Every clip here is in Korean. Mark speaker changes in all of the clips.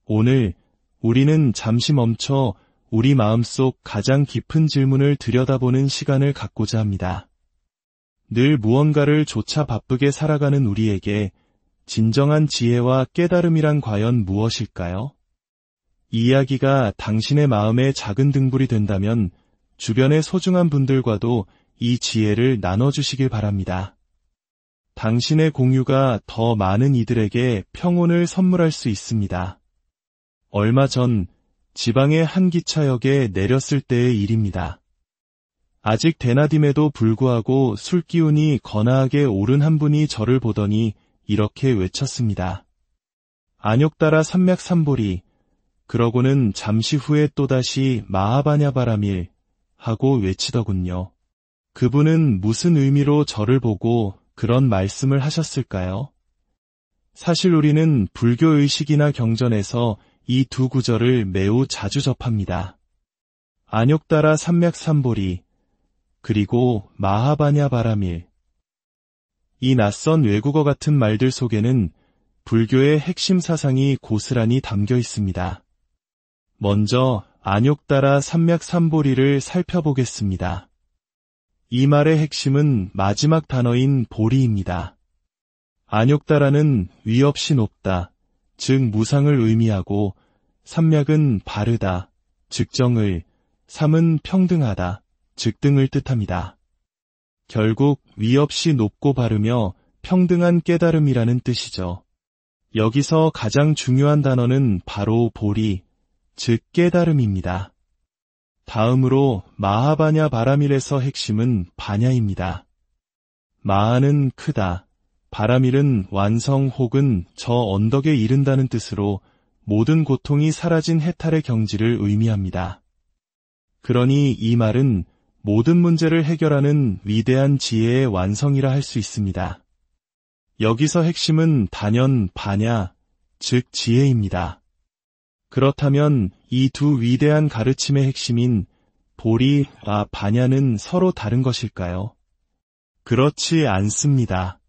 Speaker 1: 오늘 우리는 잠시 멈춰 우리 마음속 가장 깊은 질문을 들여다보는 시간을 갖고자 합니다. 늘 무언가를 좇아 바쁘게 살아가는 우리에게 진정한 지혜와 깨달음이란 과연 무엇일까요? 이 이야기가 당신의 마음에 작은 등불이 된다면 주변의 소중한 분들과도 이 지혜를 나눠주시길 바랍니다. 당신의 공유가 더 많은 이들에게 평온을 선물할 수 있습니다. 얼마 전 지방의 한 기차역에 내렸을 때의 일입니다. 아직 대낮임에도 불구하고 술기운이 거나하게 오른 한 분이 저를 보더니 이렇게 외쳤습니다. 안욕따라 삼맥삼보리. 그러고는 잠시 후에 또다시 마하바냐바라밀 하고 외치더군요. 그분은 무슨 의미로 저를 보고 그런 말씀을 하셨을까요? 사실 우리는 불교 의식이나 경전에서 이 두 구절을 매우 자주 접합니다. 안욕따라 삼맥삼보리 그리고 마하바냐바라밀. 이 낯선 외국어 같은 말들 속에는 불교의 핵심 사상이 고스란히 담겨 있습니다. 먼저 안욕따라 삼맥삼보리를 살펴보겠습니다. 이 말의 핵심은 마지막 단어인 보리입니다. 안욕따라는 위 없이 높다, 즉 무상을 의미하고 삼맥은 바르다, 즉 정을, 삼은 평등하다, 즉 등을 뜻합니다. 결국 위 없이 높고 바르며 평등한 깨달음이라는 뜻이죠. 여기서 가장 중요한 단어는 바로 보리, 즉 깨달음입니다. 다음으로 마하바냐 바라밀에서 핵심은 바냐입니다. 마하는 크다, 바라밀은 완성 혹은 저 언덕에 이른다는 뜻으로 모든 고통이 사라진 해탈의 경지를 의미합니다. 그러니 이 말은 모든 문제를 해결하는 위대한 지혜의 완성이라 할 수 있습니다. 여기서 핵심은 단연 바냐, 즉 지혜입니다. 그렇다면 이 두 위대한 가르침의 핵심인 보리와 바냐는 서로 다른 것일까요? 그렇지 않습니다.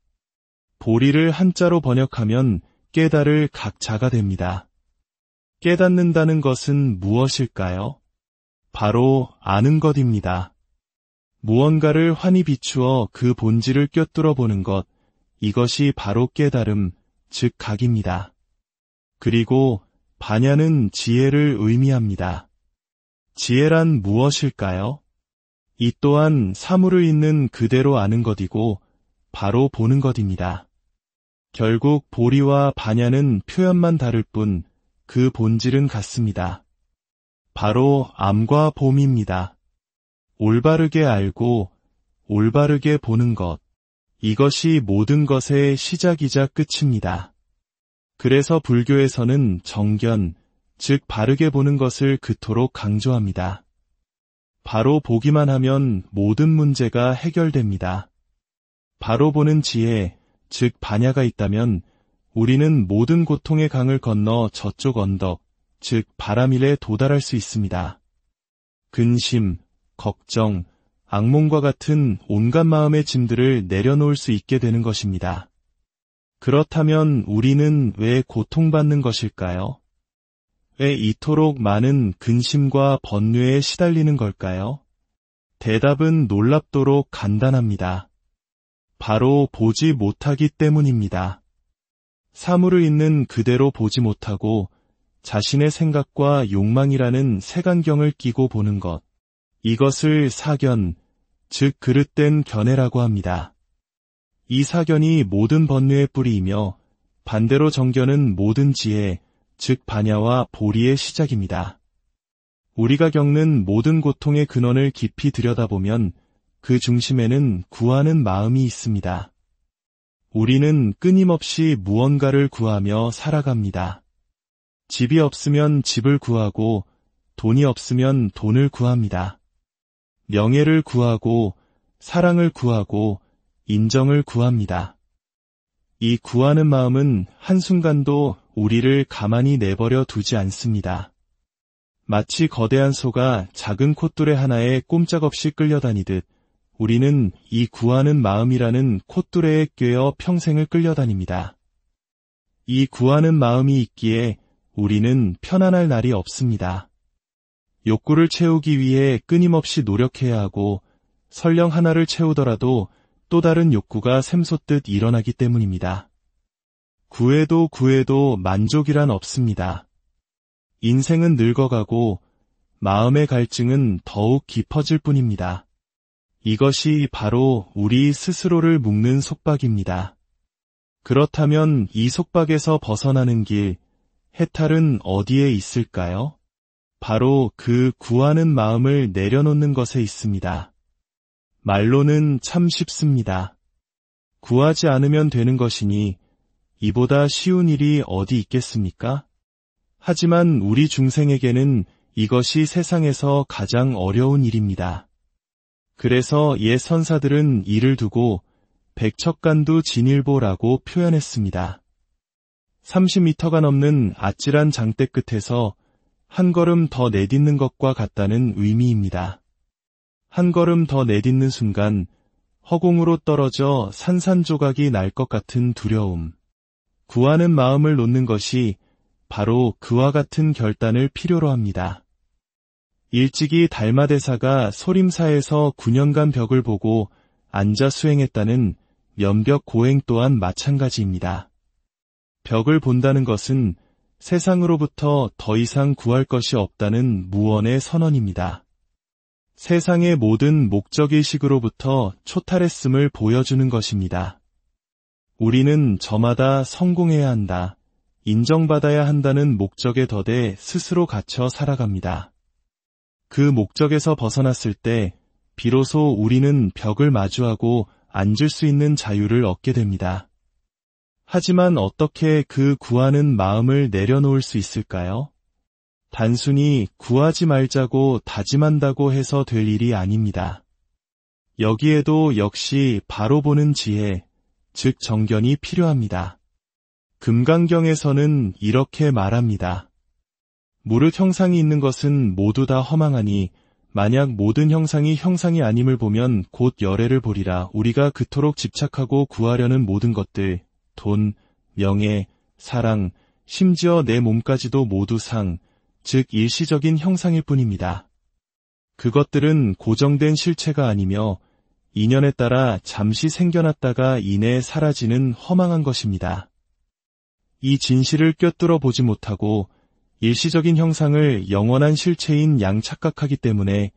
Speaker 1: 보리를 한자로 번역하면 깨달을 각자가 됩니다. 깨닫는다는 것은 무엇일까요? 바로 아는 것입니다. 무언가를 환히 비추어 그 본질을 꿰뚫어 보는 것, 이것이 바로 깨달음, 즉 각입니다. 그리고 바냐는 지혜를 의미합니다. 지혜란 무엇일까요? 이 또한 사물을 있는 그대로 아는 것이고 바로 보는 것입니다. 결국 보리와 바냐는 표현만 다를 뿐 그 본질은 같습니다. 바로 암과 봄입니다. 올바르게 알고 올바르게 보는 것, 이것이 모든 것의 시작이자 끝입니다. 그래서 불교에서는 정견, 즉 바르게 보는 것을 그토록 강조합니다. 바로 보기만 하면 모든 문제가 해결됩니다. 바로 보는 지혜, 즉 바냐가 있다면 우리는 모든 고통의 강을 건너 저쪽 언덕, 즉 바라밀에 도달할 수 있습니다. 근심, 걱정, 악몽과 같은 온갖 마음의 짐들을 내려놓을 수 있게 되는 것입니다. 그렇다면 우리는 왜 고통받는 것일까요? 왜 이토록 많은 근심과 번뇌에 시달리는 걸까요? 대답은 놀랍도록 간단합니다. 바로 보지 못하기 때문입니다. 사물을 있는 그대로 보지 못하고 자신의 생각과 욕망이라는 색안경을 끼고 보는 것, 이것을 사견, 즉 그릇된 견해라고 합니다. 이 사견이 모든 번뇌의 뿌리이며 반대로 정견은 모든 지혜, 즉 바냐와 보리의 시작입니다. 우리가 겪는 모든 고통의 근원을 깊이 들여다보면 그 중심에는 구하는 마음이 있습니다. 우리는 끊임없이 무언가를 구하며 살아갑니다. 집이 없으면 집을 구하고 돈이 없으면 돈을 구합니다. 명예를 구하고 사랑을 구하고 인정을 구합니다. 이 구하는 마음은 한순간도 우리를 가만히 내버려 두지 않습니다. 마치 거대한 소가 작은 콧뚜레 하나에 꼼짝없이 끌려다니듯 우리는 이 구하는 마음이라는 콧뚜레에 꿰어 평생을 끌려다닙니다. 이 구하는 마음이 있기에 우리는 편안할 날이 없습니다. 욕구를 채우기 위해 끊임없이 노력해야 하고 설령 하나를 채우더라도 또 다른 욕구가 샘솟듯 일어나기 때문입니다. 구해도 구해도 만족이란 없습니다. 인생은 늙어가고 마음의 갈증은 더욱 깊어질 뿐입니다. 이것이 바로 우리 스스로를 묶는 속박입니다. 그렇다면 이 속박에서 벗어나는 길, 해탈은 어디에 있을까요? 바로 그 구하는 마음을 내려놓는 것에 있습니다. 말로는 참 쉽습니다. 구하지 않으면 되는 것이니 이보다 쉬운 일이 어디 있겠습니까? 하지만 우리 중생에게는 이것이 세상에서 가장 어려운 일입니다. 그래서 옛 선사들은 이를 두고 백척간두 진일보라고 표현했습니다. 30m가 넘는 아찔한 장대 끝에서 한 걸음 더 내딛는 것과 같다는 의미입니다. 한 걸음 더 내딛는 순간 허공으로 떨어져 산산조각이 날 것 같은 두려움. 구하는 마음을 놓는 것이 바로 그와 같은 결단을 필요로 합니다. 일찍이 달마대사가 소림사에서 9년간 벽을 보고 앉아 수행했다는 면벽 고행 또한 마찬가지입니다. 벽을 본다는 것은 세상으로부터 더 이상 구할 것이 없다는 무언의 선언입니다. 세상의 모든 목적의식으로부터 초탈했음을 보여주는 것입니다. 우리는 저마다 성공해야 한다, 인정받아야 한다는 목적에 덧대 스스로 갇혀 살아갑니다. 그 목적에서 벗어났을 때 비로소 우리는 벽을 마주하고 앉을 수 있는 자유를 얻게 됩니다. 하지만 어떻게 그 구하는 마음을 내려놓을 수 있을까요? 단순히 구하지 말자고 다짐한다고 해서 될 일이 아닙니다. 여기에도 역시 바로 보는 지혜, 즉 정견이 필요합니다. 금강경에서는 이렇게 말합니다. 무릇 형상이 있는 것은 모두 다 허망하니 만약 모든 형상이 형상이 아님을 보면 곧 열애를 보리라. 우리가 그토록 집착하고 구하려는 모든 것들, 돈, 명예, 사랑, 심지어 내 몸까지도 모두 상, 즉 일시적인 형상일 뿐입니다. 그것들은 고정된 실체가 아니며 인연에 따라 잠시 생겨났다가 이내 사라지는 허망한 것입니다. 이 진실을 꿰뚫어 보지 못하고 일시적인 형상을 영원한 실체인 양 착각하기 때문에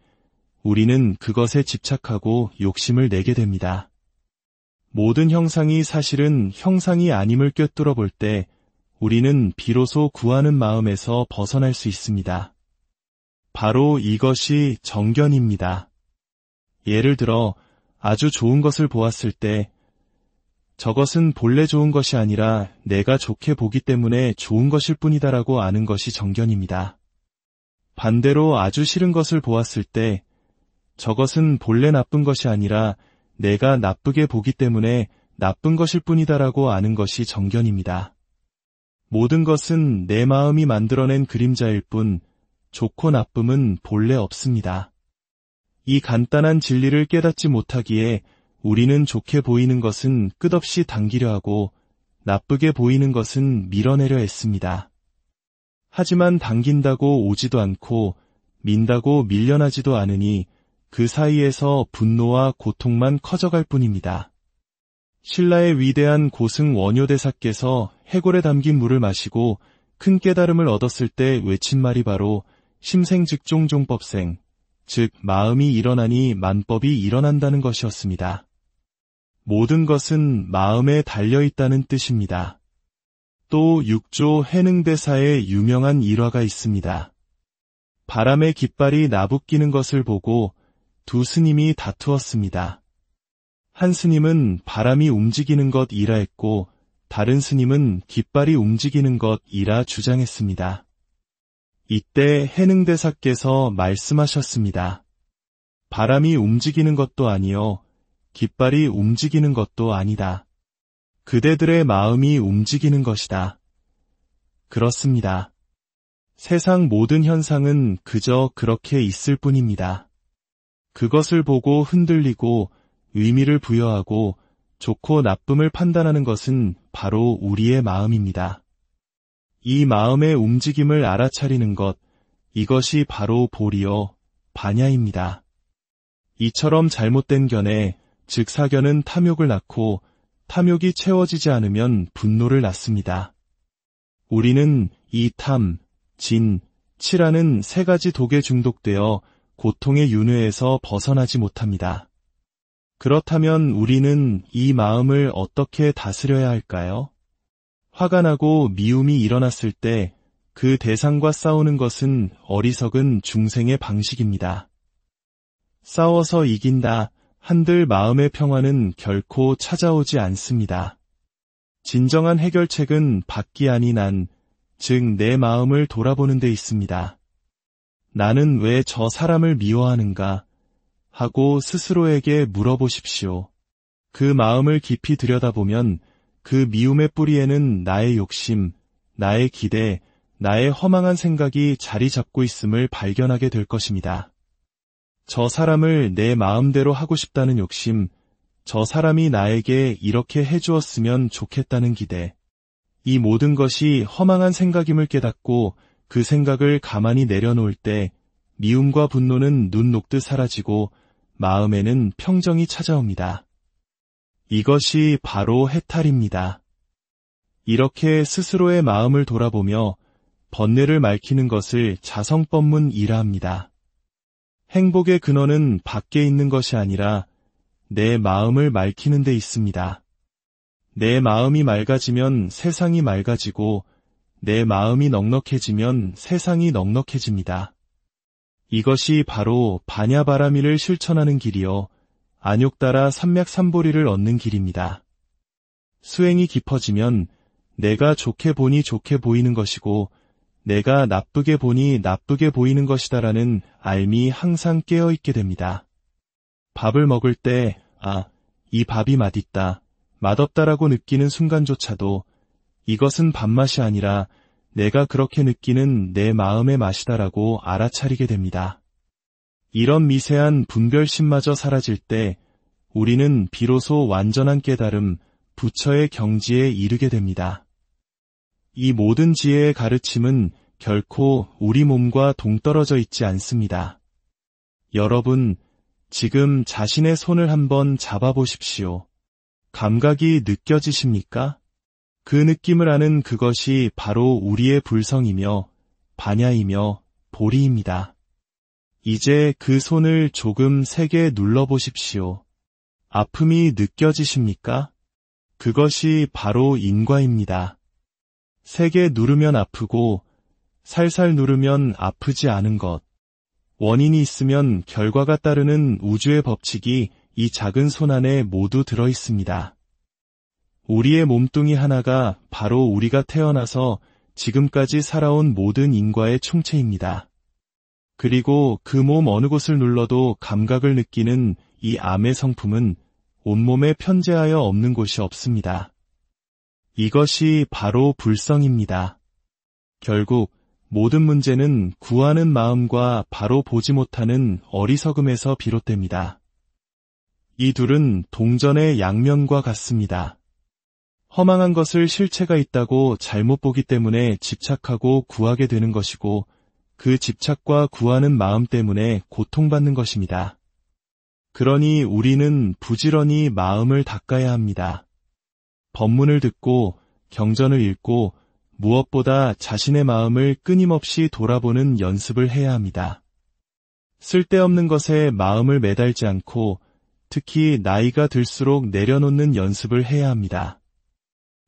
Speaker 1: 우리는 그것에 집착하고 욕심을 내게 됩니다. 모든 형상이 사실은 형상이 아님을 꿰뚫어 볼 때 우리는 비로소 구하는 마음에서 벗어날 수 있습니다. 바로 이것이 정견입니다. 예를 들어 아주 좋은 것을 보았을 때 저것은 본래 좋은 것이 아니라 내가 좋게 보기 때문에 좋은 것일 뿐이다라고 아는 것이 정견입니다. 반대로 아주 싫은 것을 보았을 때 저것은 본래 나쁜 것이 아니라 내가 나쁘게 보기 때문에 나쁜 것일 뿐이다라고 아는 것이 정견입니다. 모든 것은 내 마음이 만들어낸 그림자일 뿐 좋고 나쁨은 본래 없습니다. 이 간단한 진리를 깨닫지 못하기에 우리는 좋게 보이는 것은 끝없이 당기려 하고 나쁘게 보이는 것은 밀어내려 했습니다. 하지만 당긴다고 오지도 않고 민다고 밀려나지도 않으니 그 사이에서 분노와 고통만 커져갈 뿐입니다. 신라의 위대한 고승 원효대사께서 해골에 담긴 물을 마시고 큰 깨달음을 얻었을 때 외친 말이 바로 심생즉종종법생, 즉 마음이 일어나니 만법이 일어난다는 것이었습니다. 모든 것은 마음에 달려있다는 뜻입니다. 또 육조 해능대사의 유명한 일화가 있습니다. 바람의 깃발이 나부끼는 것을 보고 두 스님이 다투었습니다. 한 스님은 바람이 움직이는 것이라 했고 다른 스님은 깃발이 움직이는 것이라 주장했습니다. 이때 해능대사께서 말씀하셨습니다. 바람이 움직이는 것도 아니요 깃발이 움직이는 것도 아니다. 그대들의 마음이 움직이는 것이다. 그렇습니다. 세상 모든 현상은 그저 그렇게 있을 뿐입니다. 그것을 보고 흔들리고 의미를 부여하고 좋고 나쁨을 판단하는 것은 바로 우리의 마음입니다. 이 마음의 움직임을 알아차리는 것, 이것이 바로 보리요, 반야입니다. 이처럼 잘못된 견해, 즉 사견은 탐욕을 낳고 탐욕이 채워지지 않으면 분노를 낳습니다. 우리는 이 탐, 진, 치라는 세 가지 독에 중독되어 고통의 윤회에서 벗어나지 못합니다. 그렇다면 우리는 이 마음을 어떻게 다스려야 할까요? 화가 나고 미움이 일어났을 때 그 대상과 싸우는 것은 어리석은 중생의 방식입니다. 싸워서 이긴다 한들 마음의 평화는 결코 찾아오지 않습니다. 진정한 해결책은 밖이 아닌 안, 즉 내 마음을 돌아보는 데 있습니다. 나는 왜 저 사람을 미워하는가 하고 스스로에게 물어보십시오. 그 마음을 깊이 들여다보면 그 미움의 뿌리에는 나의 욕심, 나의 기대, 나의 허망한 생각이 자리 잡고 있음을 발견하게 될 것입니다. 저 사람을 내 마음대로 하고 싶다는 욕심, 저 사람이 나에게 이렇게 해주었으면 좋겠다는 기대, 이 모든 것이 허망한 생각임을 깨닫고 그 생각을 가만히 내려놓을 때 미움과 분노는 눈 녹듯 사라지고 마음에는 평정이 찾아옵니다. 이것이 바로 해탈입니다. 이렇게 스스로의 마음을 돌아보며 번뇌를 맑히는 것을 자성법문이라 합니다. 행복의 근원은 밖에 있는 것이 아니라 내 마음을 맑히는 데 있습니다. 내 마음이 맑아지면 세상이 맑아지고 내 마음이 넉넉해지면 세상이 넉넉해집니다. 이것이 바로 반야바라미를 실천하는 길이요, 안욕따라 삼맥삼보리를 얻는 길입니다. 수행이 깊어지면 내가 좋게 보니 좋게 보이는 것이고 내가 나쁘게 보니 나쁘게 보이는 것이다라는 알미 항상 깨어있게 됩니다. 밥을 먹을 때 이 밥이 맛있다, 맛없다라고 느끼는 순간조차도 이것은 밥맛이 아니라 내가 그렇게 느끼는 내 마음의 맛이다라고 알아차리게 됩니다. 이런 미세한 분별심마저 사라질 때 우리는 비로소 완전한 깨달음, 부처의 경지에 이르게 됩니다. 이 모든 지혜의 가르침은 결코 우리 몸과 동떨어져 있지 않습니다. 여러분, 지금 자신의 손을 한번 잡아보십시오. 감각이 느껴지십니까? 그 느낌을 아는 그것이 바로 우리의 불성이며 반야이며 보리입니다. 이제 그 손을 조금 세게 눌러보십시오. 아픔이 느껴지십니까? 그것이 바로 인과입니다. 세게 누르면 아프고 살살 누르면 아프지 않은 것. 원인이 있으면 결과가 따르는 우주의 법칙이 이 작은 손 안에 모두 들어 있습니다. 우리의 몸뚱이 하나가 바로 우리가 태어나서 지금까지 살아온 모든 인과의 총체입니다. 그리고 그 몸 어느 곳을 눌러도 감각을 느끼는 이 암의 성품은 온몸에 편재하여 없는 곳이 없습니다. 이것이 바로 불성입니다. 결국 모든 문제는 구하는 마음과 바로 보지 못하는 어리석음에서 비롯됩니다. 이 둘은 동전의 양면과 같습니다. 허망한 것을 실체가 있다고 잘못 보기 때문에 집착하고 구하게 되는 것이고 그 집착과 구하는 마음 때문에 고통받는 것입니다. 그러니 우리는 부지런히 마음을 닦아야 합니다. 법문을 듣고 경전을 읽고 무엇보다 자신의 마음을 끊임없이 돌아보는 연습을 해야 합니다. 쓸데없는 것에 마음을 매달지 않고 특히 나이가 들수록 내려놓는 연습을 해야 합니다.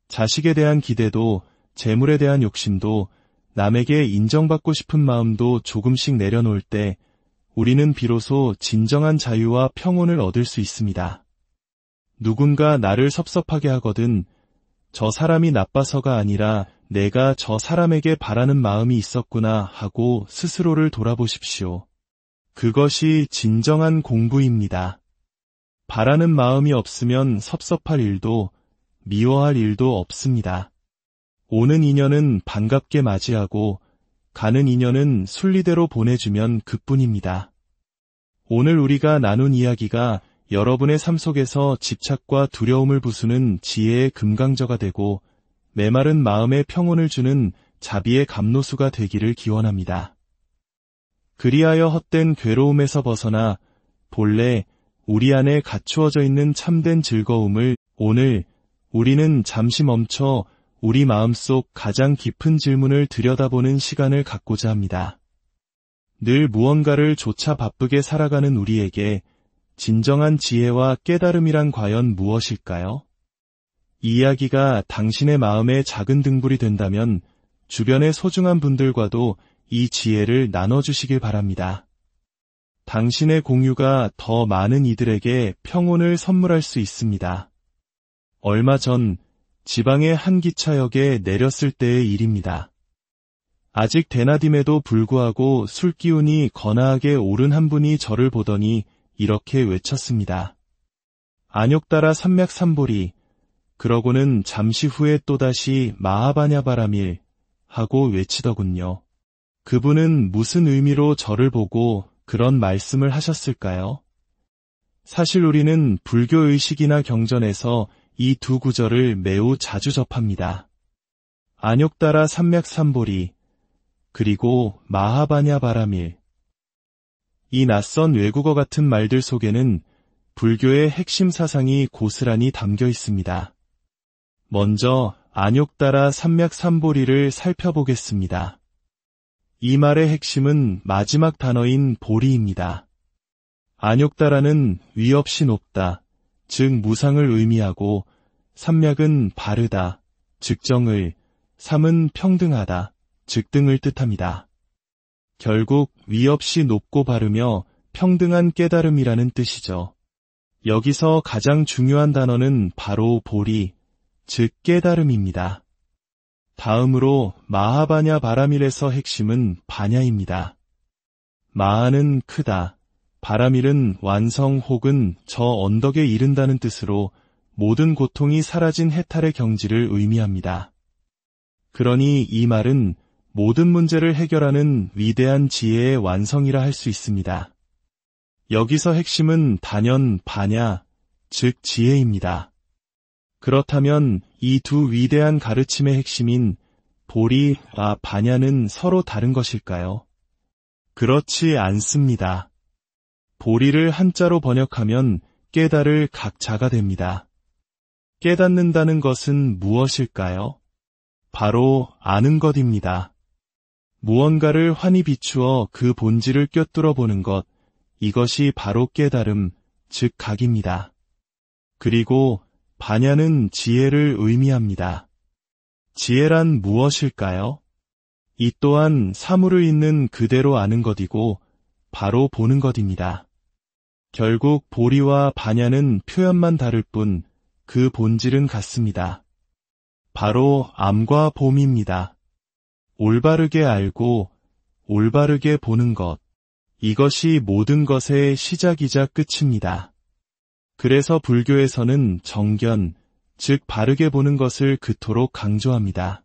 Speaker 1: 자식에 대한 기대도, 재물에 대한 욕심도, 남에게 인정받고 싶은 마음도 조금씩 내려놓을 때 우리는 비로소 진정한 자유와 평온을 얻을 수 있습니다. 누군가 나를 섭섭하게 하거든 저 사람이 나빠서가 아니라 내가 저 사람에게 바라는 마음이 있었구나 하고 스스로를 돌아보십시오. 그것이 진정한 공부입니다. 바라는 마음이 없으면 섭섭할 일도 미워할 일도 없습니다. 오는 인연은 반갑게 맞이하고 가는 인연은 순리대로 보내주면 그뿐입니다. 오늘 우리가 나눈 이야기가 여러분의 삶 속에서 집착과 두려움을 부수는 지혜의 금강저가 되고 메마른 마음에 평온을 주는 자비의 감로수가 되기를 기원합니다. 그리하여 헛된 괴로움에서 벗어나 본래 우리 안에 갖추어져 있는 참된 즐거움을 오늘 우리는 잠시 멈춰 우리 마음속 가장 깊은 질문을 들여다보는 시간을 갖고자 합니다. 늘 무언가를 좇아 바쁘게 살아가는 우리에게 진정한 지혜와 깨달음이란 과연 무엇일까요? 이 이야기가 당신의 마음에 작은 등불이 된다면 주변의 소중한 분들과도 이 지혜를 나눠주시길 바랍니다. 당신의 공유가 더 많은 이들에게 평온을 선물할 수 있습니다. 얼마 전 지방의 한 기차역에 내렸을 때의 일입니다. 아직 대낮임에도 불구하고 술기운이 거나하게 오른 한 분이 저를 보더니 이렇게 외쳤습니다. 안욕따라 삼맥삼보리. 그러고는 잠시 후에 또다시 마하바냐바라밀 하고 외치더군요. 그분은 무슨 의미로 저를 보고 그런 말씀을 하셨을까요? 사실 우리는 불교 의식이나 경전에서 이 두 구절을 매우 자주 접합니다. 안욕따라 삼맥삼보리 그리고 마하바냐바라밀. 이 낯선 외국어 같은 말들 속에는 불교의 핵심 사상이 고스란히 담겨 있습니다. 먼저 안욕따라 삼맥삼보리를 살펴보겠습니다. 이 말의 핵심은 마지막 단어인 보리입니다. 안욕따라는 위 없이 높다, 즉 무상을 의미하고 삼맥은 바르다, 즉 정을, 삼은 평등하다, 즉 등을 뜻합니다. 결국 위 없이 높고 바르며 평등한 깨달음이라는 뜻이죠. 여기서 가장 중요한 단어는 바로 보리, 즉 깨달음입니다. 다음으로 마하바냐 바라밀에서 핵심은 바냐입니다. 마하는 크다, 바라밀은 완성 혹은 저 언덕에 이른다는 뜻으로 모든 고통이 사라진 해탈의 경지를 의미합니다. 그러니 이 말은 모든 문제를 해결하는 위대한 지혜의 완성이라 할 수 있습니다. 여기서 핵심은 단연 바냐, 즉 지혜입니다. 그렇다면 이 두 위대한 가르침의 핵심인 보리와 바냐는 서로 다른 것일까요? 그렇지 않습니다. 보리를 한자로 번역하면 깨달을 각자가 됩니다. 깨닫는다는 것은 무엇일까요? 바로 아는 것입니다. 무언가를 환히 비추어 그 본질을 꿰뚫어 보는 것, 이것이 바로 깨달음, 즉 각입니다. 그리고 바냐는 지혜를 의미합니다. 지혜란 무엇일까요? 이 또한 사물을 있는 그대로 아는 것이고 바로 보는 것입니다. 결국 보리와 바냐는 표현만 다를 뿐 그 본질은 같습니다. 바로 암과 봄입니다. 올바르게 알고 올바르게 보는 것, 이것이 모든 것의 시작이자 끝입니다. 그래서 불교에서는 정견, 즉 바르게 보는 것을 그토록 강조합니다.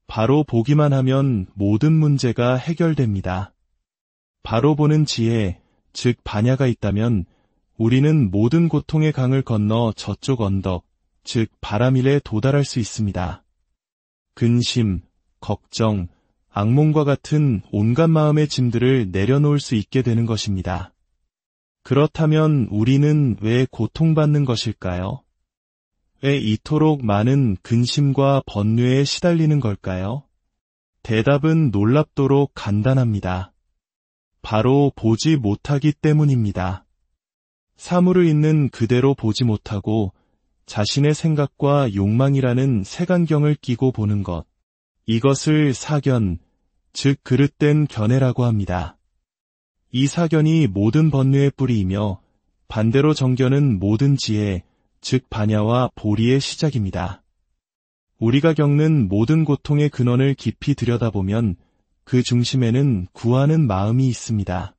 Speaker 1: 바로 보기만 하면 모든 문제가 해결됩니다. 바로 보는 지혜, 즉 바냐가 있다면 우리는 모든 고통의 강을 건너 저쪽 언덕, 즉 바라밀에 도달할 수 있습니다. 근심, 걱정, 악몽과 같은 온갖 마음의 짐들을 내려놓을 수 있게 되는 것입니다. 그렇다면 우리는 왜 고통받는 것일까요? 왜 이토록 많은 근심과 번뇌에 시달리는 걸까요? 대답은 놀랍도록 간단합니다. 바로 보지 못하기 때문입니다. 사물을 있는 그대로 보지 못하고 자신의 생각과 욕망이라는 색안경을 끼고 보는 것, 이것을 사견, 즉 그릇된 견해라고 합니다. 이 사견이 모든 번뇌의 뿌리이며 반대로 정견은 모든 지혜, 즉 바냐와 보리의 시작입니다. 우리가 겪는 모든 고통의 근원을 깊이 들여다보면 그 중심에는 구하는 마음이 있습니다.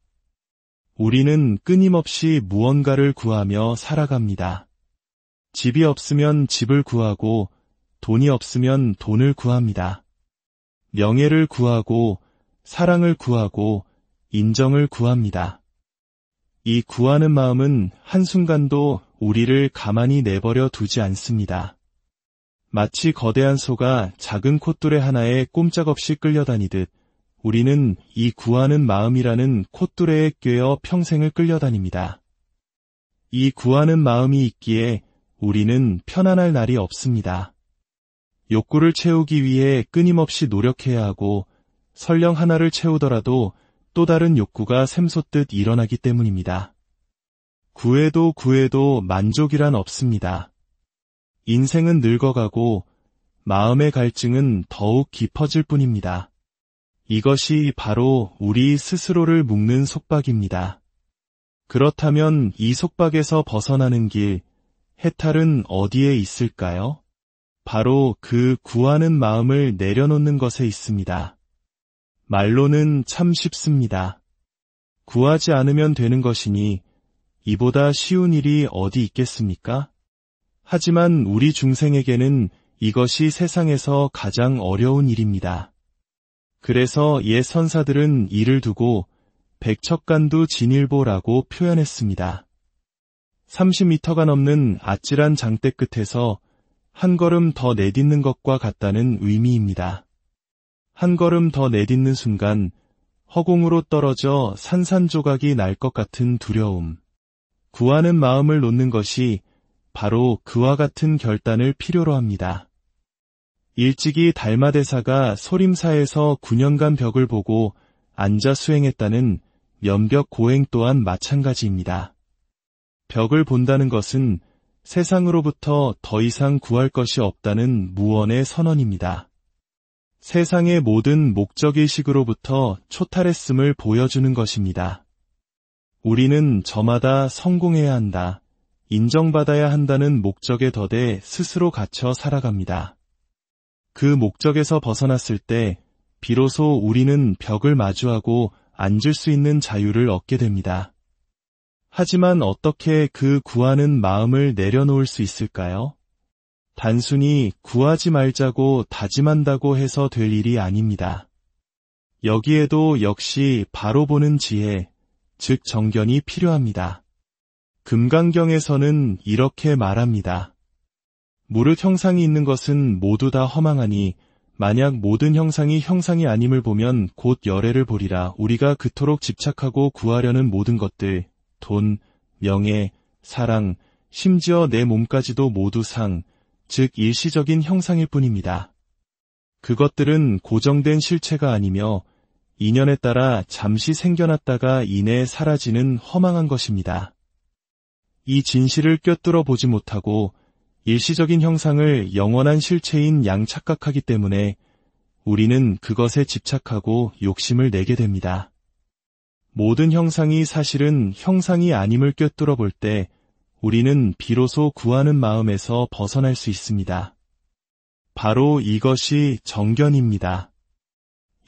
Speaker 1: 우리는 끊임없이 무언가를 구하며 살아갑니다. 집이 없으면 집을 구하고 돈이 없으면 돈을 구합니다. 명예를 구하고 사랑을 구하고 인정을 구합니다. 이 구하는 마음은 한순간도 우리를 가만히 내버려 두지 않습니다. 마치 거대한 소가 작은 콧뚜레 하나에 꼼짝없이 끌려다니듯 우리는 이 구하는 마음이라는 콧뚜레에 꿰어 평생을 끌려다닙니다. 이 구하는 마음이 있기에 우리는 편안할 날이 없습니다. 욕구를 채우기 위해 끊임없이 노력해야 하고 설령 하나를 채우더라도 또 다른 욕구가 샘솟듯 일어나기 때문입니다. 구해도 구해도 만족이란 없습니다. 인생은 늙어가고 마음의 갈증은 더욱 깊어질 뿐입니다. 이것이 바로 우리 스스로를 묶는 속박입니다. 그렇다면 이 속박에서 벗어나는 길, 해탈은 어디에 있을까요? 바로 그 구하는 마음을 내려놓는 것에 있습니다. 말로는 참 쉽습니다. 구하지 않으면 되는 것이니 이보다 쉬운 일이 어디 있겠습니까? 하지만 우리 중생에게는 이것이 세상에서 가장 어려운 일입니다. 그래서 옛 선사들은 이를 두고 백척간두 진일보라고 표현했습니다. 30m가 넘는 아찔한 장대 끝에서 한 걸음 더 내딛는 것과 같다는 의미입니다. 한 걸음 더 내딛는 순간 허공으로 떨어져 산산조각이 날 것 같은 두려움. 구하는 마음을 놓는 것이 바로 그와 같은 결단을 필요로 합니다. 일찍이 달마대사가 소림사에서 9년간 벽을 보고 앉아 수행했다는 면벽 고행 또한 마찬가지입니다. 벽을 본다는 것은 세상으로부터 더 이상 구할 것이 없다는 무언의 선언입니다. 세상의 모든 목적의식으로부터 초탈했음을 보여주는 것입니다. 우리는 저마다 성공해야 한다, 인정받아야 한다는 목적에 덧대 스스로 갇혀 살아갑니다. 그 목적에서 벗어났을 때 비로소 우리는 벽을 마주하고 앉을 수 있는 자유를 얻게 됩니다. 하지만 어떻게 그 구하는 마음을 내려놓을 수 있을까요? 단순히 구하지 말자고 다짐한다고 해서 될 일이 아닙니다. 여기에도 역시 바로 보는 지혜, 즉 정견이 필요합니다. 금강경에서는 이렇게 말합니다. 무릇 형상이 있는 것은 모두 다 허망하니 만약 모든 형상이 형상이 아님을 보면 곧 열애를 보리라. 우리가 그토록 집착하고 구하려는 모든 것들, 돈, 명예, 사랑, 심지어 내 몸까지도 모두 상, 즉 일시적인 형상일 뿐입니다. 그것들은 고정된 실체가 아니며 인연에 따라 잠시 생겨났다가 이내 사라지는 허망한 것입니다. 이 진실을 꿰뚫어 보지 못하고 일시적인 형상을 영원한 실체인 양 착각하기 때문에 우리는 그것에 집착하고 욕심을 내게 됩니다. 모든 형상이 사실은 형상이 아님을 꿰뚫어 볼 때 우리는 비로소 구하는 마음에서 벗어날 수 있습니다. 바로 이것이 정견입니다.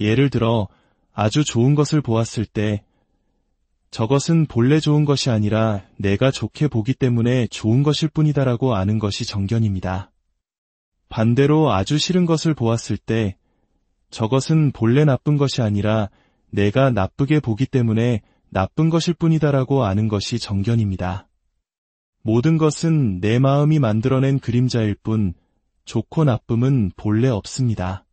Speaker 1: 예를 들어 아주 좋은 것을 보았을 때 저것은 본래 좋은 것이 아니라 내가 좋게 보기 때문에 좋은 것일 뿐이다라고 아는 것이 정견입니다. 반대로 아주 싫은 것을 보았을 때 저것은 본래 나쁜 것이 아니라 내가 나쁘게 보기 때문에 나쁜 것일 뿐이다라고 아는 것이 정견입니다. 모든 것은 내 마음이 만들어낸 그림자일 뿐 좋고 나쁨은 본래 없습니다.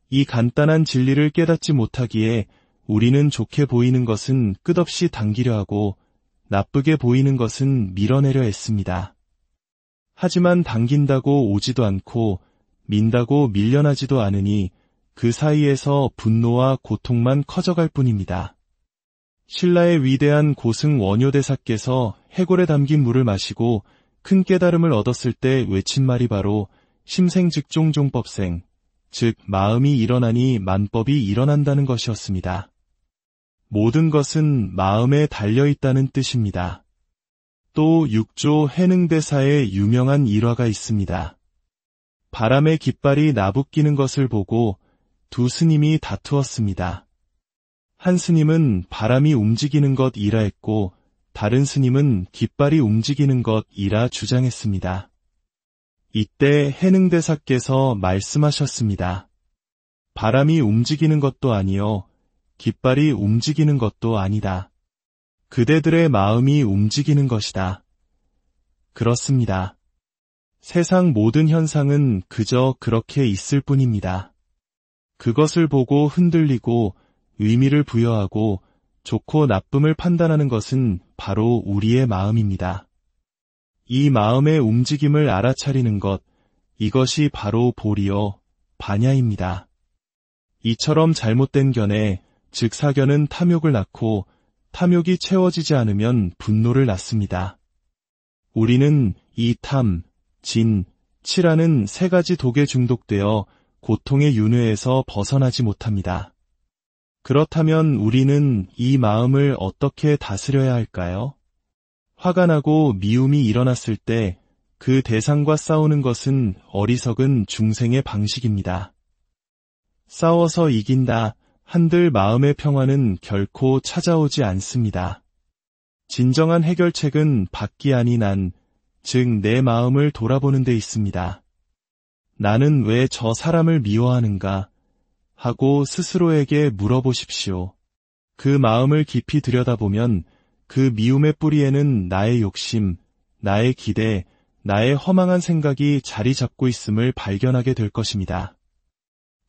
Speaker 1: 이 간단한 진리를 깨닫지 못하기에 우리는 좋게 보이는 것은 끝없이 당기려 하고 나쁘게 보이는 것은 밀어내려 했습니다. 하지만 당긴다고 오지도 않고 민다고 밀려나지도 않으니 그 사이에서 분노와 고통만 커져갈 뿐입니다. 신라의 위대한 고승 원효대사께서 해골에 담긴 물을 마시고 큰 깨달음을 얻었을 때 외친 말이 바로 심생즉종종법생, 즉 마음이 일어나니 만법이 일어난다는 것이었습니다. 모든 것은 마음에 달려있다는 뜻입니다. 또 육조 해능대사의 유명한 일화가 있습니다. 바람의 깃발이 나부끼는 것을 보고 두 스님이 다투었습니다. 한 스님은 바람이 움직이는 것이라 했고 다른 스님은 깃발이 움직이는 것이라 주장했습니다. 이때 해능대사께서 말씀하셨습니다. 바람이 움직이는 것도 아니요 깃발이 움직이는 것도 아니다. 그대들의 마음이 움직이는 것이다. 그렇습니다. 세상 모든 현상은 그저 그렇게 있을 뿐입니다. 그것을 보고 흔들리고 의미를 부여하고 좋고 나쁨을 판단하는 것은 바로 우리의 마음입니다. 이 마음의 움직임을 알아차리는 것, 이것이 바로 보리요, 반야입니다. 이처럼 잘못된 견해, 즉 사견은 탐욕을 낳고 탐욕이 채워지지 않으면 분노를 낳습니다. 우리는 이 탐, 진, 치라는 세 가지 독에 중독되어 고통의 윤회에서 벗어나지 못합니다. 그렇다면 우리는 이 마음을 어떻게 다스려야 할까요? 화가 나고 미움이 일어났을 때 그 대상과 싸우는 것은 어리석은 중생의 방식입니다. 싸워서 이긴다 한들 마음의 평화는 결코 찾아오지 않습니다. 진정한 해결책은 밖이 아닌 즉 내 마음을 돌아보는 데 있습니다. 나는 왜 저 사람을 미워하는가 하고 스스로에게 물어보십시오. 그 마음을 깊이 들여다보면 그 미움의 뿌리에는 나의 욕심, 나의 기대, 나의 허망한 생각이 자리 잡고 있음을 발견하게 될 것입니다.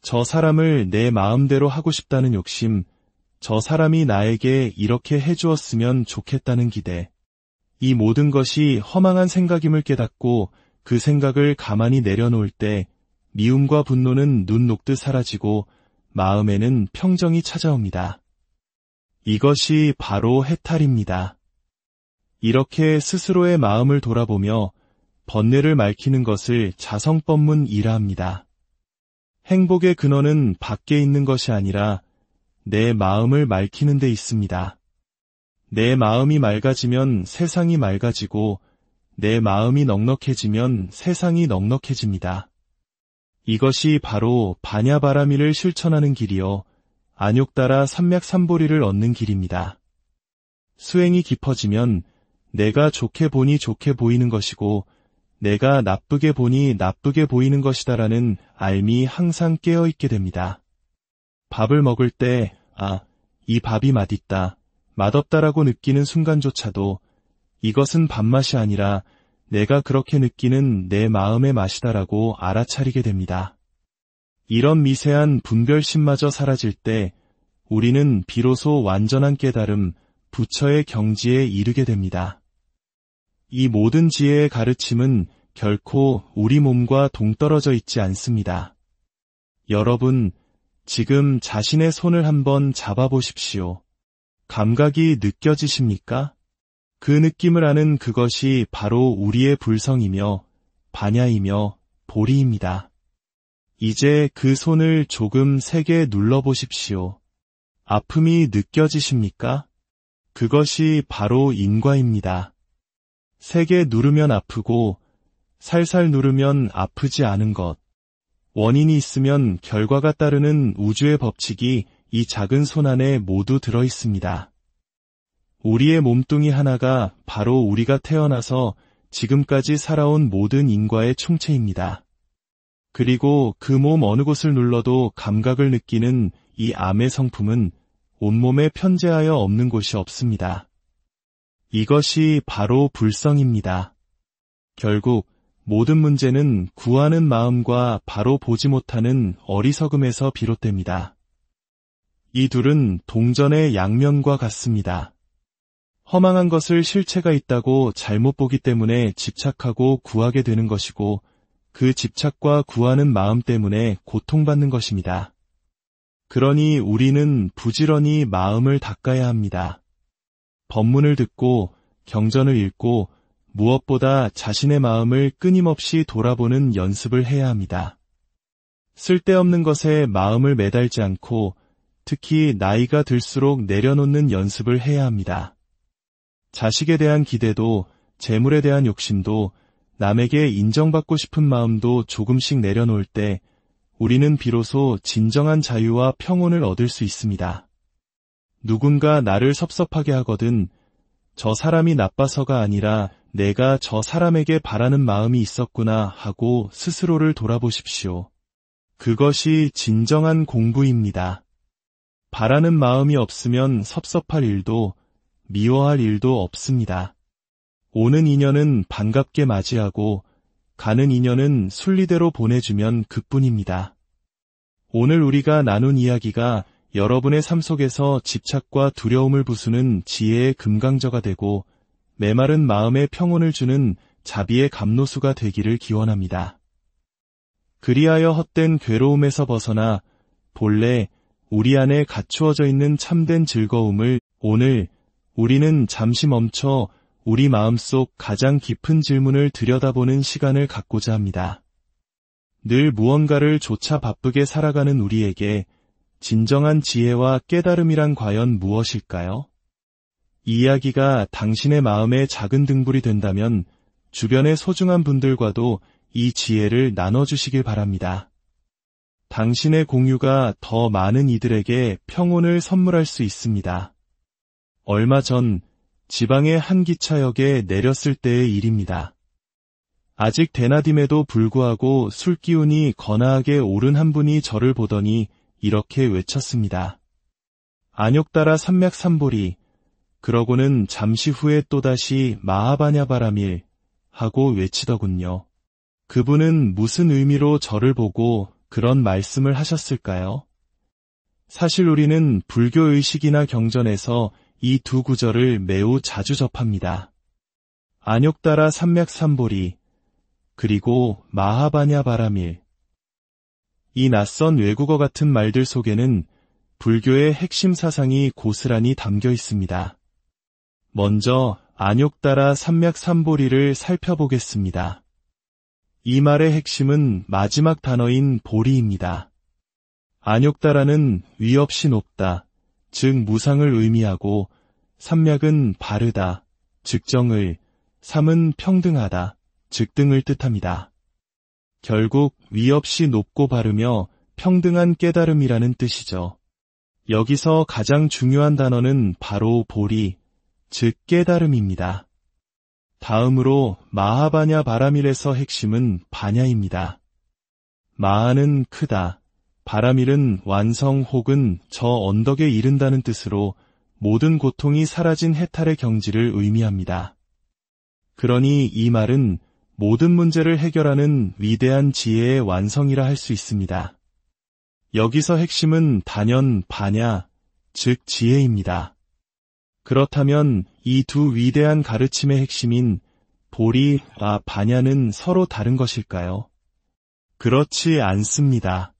Speaker 1: 저 사람을 내 마음대로 하고 싶다는 욕심, 저 사람이 나에게 이렇게 해주었으면 좋겠다는 기대, 이 모든 것이 허망한 생각임을 깨닫고 그 생각을 가만히 내려놓을 때 미움과 분노는 눈 녹듯 사라지고 마음에는 평정이 찾아옵니다. 이것이 바로 해탈입니다. 이렇게 스스로의 마음을 돌아보며 번뇌를 맑히는 것을 자성법문이라 합니다. 행복의 근원은 밖에 있는 것이 아니라 내 마음을 맑히는 데 있습니다. 내 마음이 맑아지면 세상이 맑아지고 내 마음이 넉넉해지면 세상이 넉넉해집니다. 이것이 바로 반야바라미를 실천하는 길이요 안욕따라 삼맥삼보리를 얻는 길입니다. 수행이 깊어지면 내가 좋게 보니 좋게 보이는 것이고 내가 나쁘게 보니 나쁘게 보이는 것이다라는 알미 항상 깨어있게 됩니다. 밥을 먹을 때 이 밥이 맛있다, 맛없다라고 느끼는 순간조차도 이것은 밥맛이 아니라 내가 그렇게 느끼는 내 마음의 맛이다라고 알아차리게 됩니다. 이런 미세한 분별심마저 사라질 때 우리는 비로소 완전한 깨달음, 부처의 경지에 이르게 됩니다. 이 모든 지혜의 가르침은 결코 우리 몸과 동떨어져 있지 않습니다. 여러분, 지금 자신의 손을 한번 잡아보십시오. 감각이 느껴지십니까? 그 느낌을 아는 그것이 바로 우리의 불성이며 반야이며 보리입니다. 이제 그 손을 조금 세게 눌러보십시오. 아픔이 느껴지십니까? 그것이 바로 인과입니다. 세게 누르면 아프고 살살 누르면 아프지 않은 것. 원인이 있으면 결과가 따르는 우주의 법칙이 이 작은 손 안에 모두 들어 있습니다. 우리의 몸뚱이 하나가 바로 우리가 태어나서 지금까지 살아온 모든 인과의 총체입니다. 그리고 그 몸 어느 곳을 눌러도 감각을 느끼는 이 암의 성품은 온몸에 편재하여 없는 곳이 없습니다. 이것이 바로 불성입니다. 결국 모든 문제는 구하는 마음과 바로 보지 못하는 어리석음에서 비롯됩니다. 이 둘은 동전의 양면과 같습니다. 허망한 것을 실체가 있다고 잘못 보기 때문에 집착하고 구하게 되는 것이고 그 집착과 구하는 마음 때문에 고통받는 것입니다. 그러니 우리는 부지런히 마음을 닦아야 합니다. 법문을 듣고 경전을 읽고 무엇보다 자신의 마음을 끊임없이 돌아보는 연습을 해야 합니다. 쓸데없는 것에 마음을 매달지 않고 특히 나이가 들수록 내려놓는 연습을 해야 합니다. 자식에 대한 기대도, 재물에 대한 욕심도, 남에게 인정받고 싶은 마음도 조금씩 내려놓을 때 우리는 비로소 진정한 자유와 평온을 얻을 수 있습니다. 누군가 나를 섭섭하게 하거든 저 사람이 나빠서가 아니라 내가 저 사람에게 바라는 마음이 있었구나 하고 스스로를 돌아보십시오. 그것이 진정한 공부입니다. 바라는 마음이 없으면 섭섭할 일도 미워할 일도 없습니다. 오는 인연은 반갑게 맞이하고 가는 인연은 순리대로 보내주면 그뿐입니다. 오늘 우리가 나눈 이야기가 여러분의 삶 속에서 집착과 두려움을 부수는 지혜의 금강저가 되고 메마른 마음에 평온을 주는 자비의 감로수가 되기를 기원합니다. 그리하여 헛된 괴로움에서 벗어나 본래 우리 안에 갖추어져 있는 참된 즐거움을 오늘 우리는 잠시 멈춰 우리 마음속 가장 깊은 질문을 들여다보는 시간을 갖고자 합니다. 늘 무언가를 좇아 바쁘게 살아가는 우리에게 진정한 지혜와 깨달음이란 과연 무엇일까요? 이 이야기가 당신의 마음에 작은 등불이 된다면 주변의 소중한 분들과도 이 지혜를 나눠주시길 바랍니다. 당신의 공유가 더 많은 이들에게 평온을 선물할 수 있습니다. 얼마 전 지방의 한 기차역에 내렸을 때의 일입니다. 아직 대낮임에도 불구하고 술기운이 거나하게 오른 한 분이 저를 보더니 이렇게 외쳤습니다. 안욕따라 삼맥삼보리. 그러고는 잠시 후에 또다시 마하바냐바라밀 하고 외치더군요. 그분은 무슨 의미로 저를 보고 그런 말씀을 하셨을까요? 사실 우리는 불교 의식이나 경전에서 이 두 구절을 매우 자주 접합니다. 안욕따라 삼맥삼보리 그리고 마하바냐바라밀. 이 낯선 외국어 같은 말들 속에는 불교의 핵심 사상이 고스란히 담겨 있습니다. 먼저 안욕따라 삼맥삼보리를 살펴보겠습니다. 이 말의 핵심은 마지막 단어인 보리입니다. 안욕따라는 위 없이 높다, 즉 무상을 의미하고 삼맥은 바르다, 즉 정을, 삼은 평등하다, 즉 등을 뜻합니다. 결국 위 없이 높고 바르며 평등한 깨달음이라는 뜻이죠. 여기서 가장 중요한 단어는 바로 보리, 즉 깨달음입니다. 다음으로 마하바냐 바라밀에서 핵심은 바냐입니다. 마하는 크다, 바라밀은 완성 혹은 저 언덕에 이른다는 뜻으로 모든 고통이 사라진 해탈의 경지를 의미합니다. 그러니 이 말은 모든 문제를 해결하는 위대한 지혜의 완성이라 할 수 있습니다. 여기서 핵심은 단연 바냐, 즉 지혜입니다. 그렇다면 이 두 위대한 가르침의 핵심인 보리와 바냐는 서로 다른 것일까요? 그렇지 않습니다.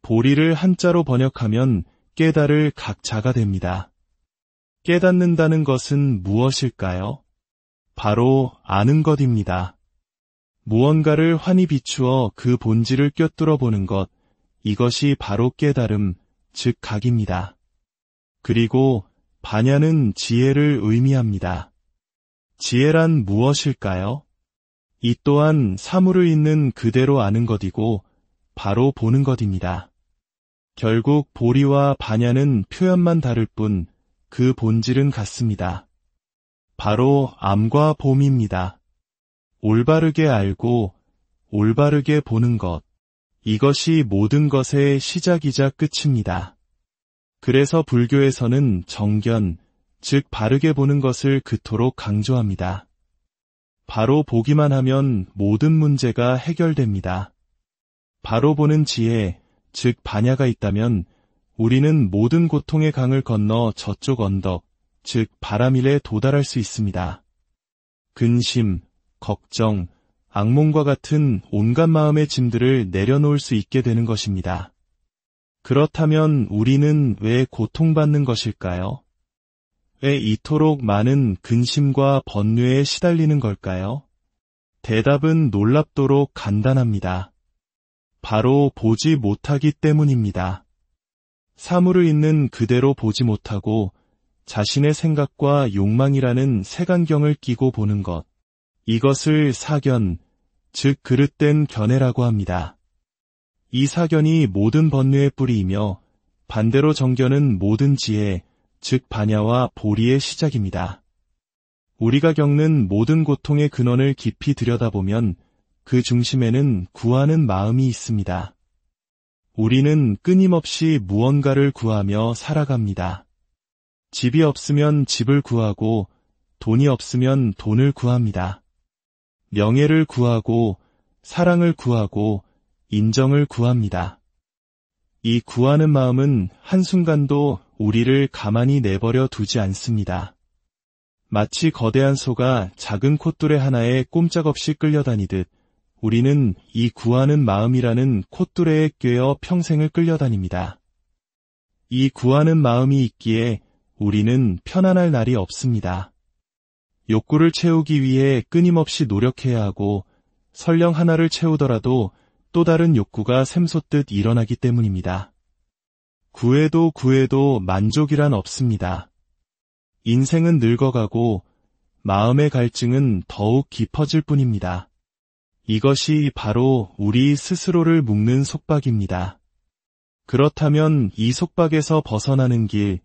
Speaker 1: 보리를 한자로 번역하면 깨달을 각자가 됩니다. 깨닫는다는 것은 무엇일까요? 바로 아는 것입니다. 무언가를 환히 비추어 그 본질을 꿰뚫어 보는 것, 이것이 바로 깨달음, 즉 각입니다. 그리고 바냐는 지혜를 의미합니다. 지혜란 무엇일까요? 이 또한 사물을 있는 그대로 아는 것이고 바로 보는 것입니다. 결국 보리와 바냐는 표현만 다를 뿐 그 본질은 같습니다. 바로 암과 봄입니다. 올바르게 알고 올바르게 보는 것, 이것이 모든 것의 시작이자 끝입니다. 그래서 불교에서는 정견, 즉 바르게 보는 것을 그토록 강조합니다. 바로 보기만 하면 모든 문제가 해결됩니다. 바로 보는 지혜, 즉 바냐가 있다면 우리는 모든 고통의 강을 건너 저쪽 언덕, 즉 바라밀에 도달할 수 있습니다. 근심, 걱정, 악몽과 같은 온갖 마음의 짐들을 내려놓을 수 있게 되는 것입니다. 그렇다면 우리는 왜 고통받는 것일까요? 왜 이토록 많은 근심과 번뇌에 시달리는 걸까요? 대답은 놀랍도록 간단합니다. 바로 보지 못하기 때문입니다. 사물을 있는 그대로 보지 못하고 자신의 생각과 욕망이라는 색안경을 끼고 보는 것, 이것을 사견, 즉 그릇된 견해라고 합니다. 이 사견이 모든 번뇌의 뿌리이며 반대로 정견은 모든 지혜, 즉 바냐와 보리의 시작입니다. 우리가 겪는 모든 고통의 근원을 깊이 들여다보면 그 중심에는 구하는 마음이 있습니다. 우리는 끊임없이 무언가를 구하며 살아갑니다. 집이 없으면 집을 구하고 돈이 없으면 돈을 구합니다. 명예를 구하고 사랑을 구하고 인정을 구합니다. 이 구하는 마음은 한순간도 우리를 가만히 내버려 두지 않습니다. 마치 거대한 소가 작은 콧뚜레 하나에 꼼짝없이 끌려다니듯 우리는 이 구하는 마음이라는 콧뚜레에 꿰어 평생을 끌려다닙니다. 이 구하는 마음이 있기에 우리는 편안할 날이 없습니다. 욕구를 채우기 위해 끊임없이 노력해야 하고 설령 하나를 채우더라도 또 다른 욕구가 샘솟듯 일어나기 때문입니다. 구해도 구해도 만족이란 없습니다. 인생은 늙어가고 마음의 갈증은 더욱 깊어질 뿐입니다. 이것이 바로 우리 스스로를 묶는 속박입니다. 그렇다면 이 속박에서 벗어나는 길,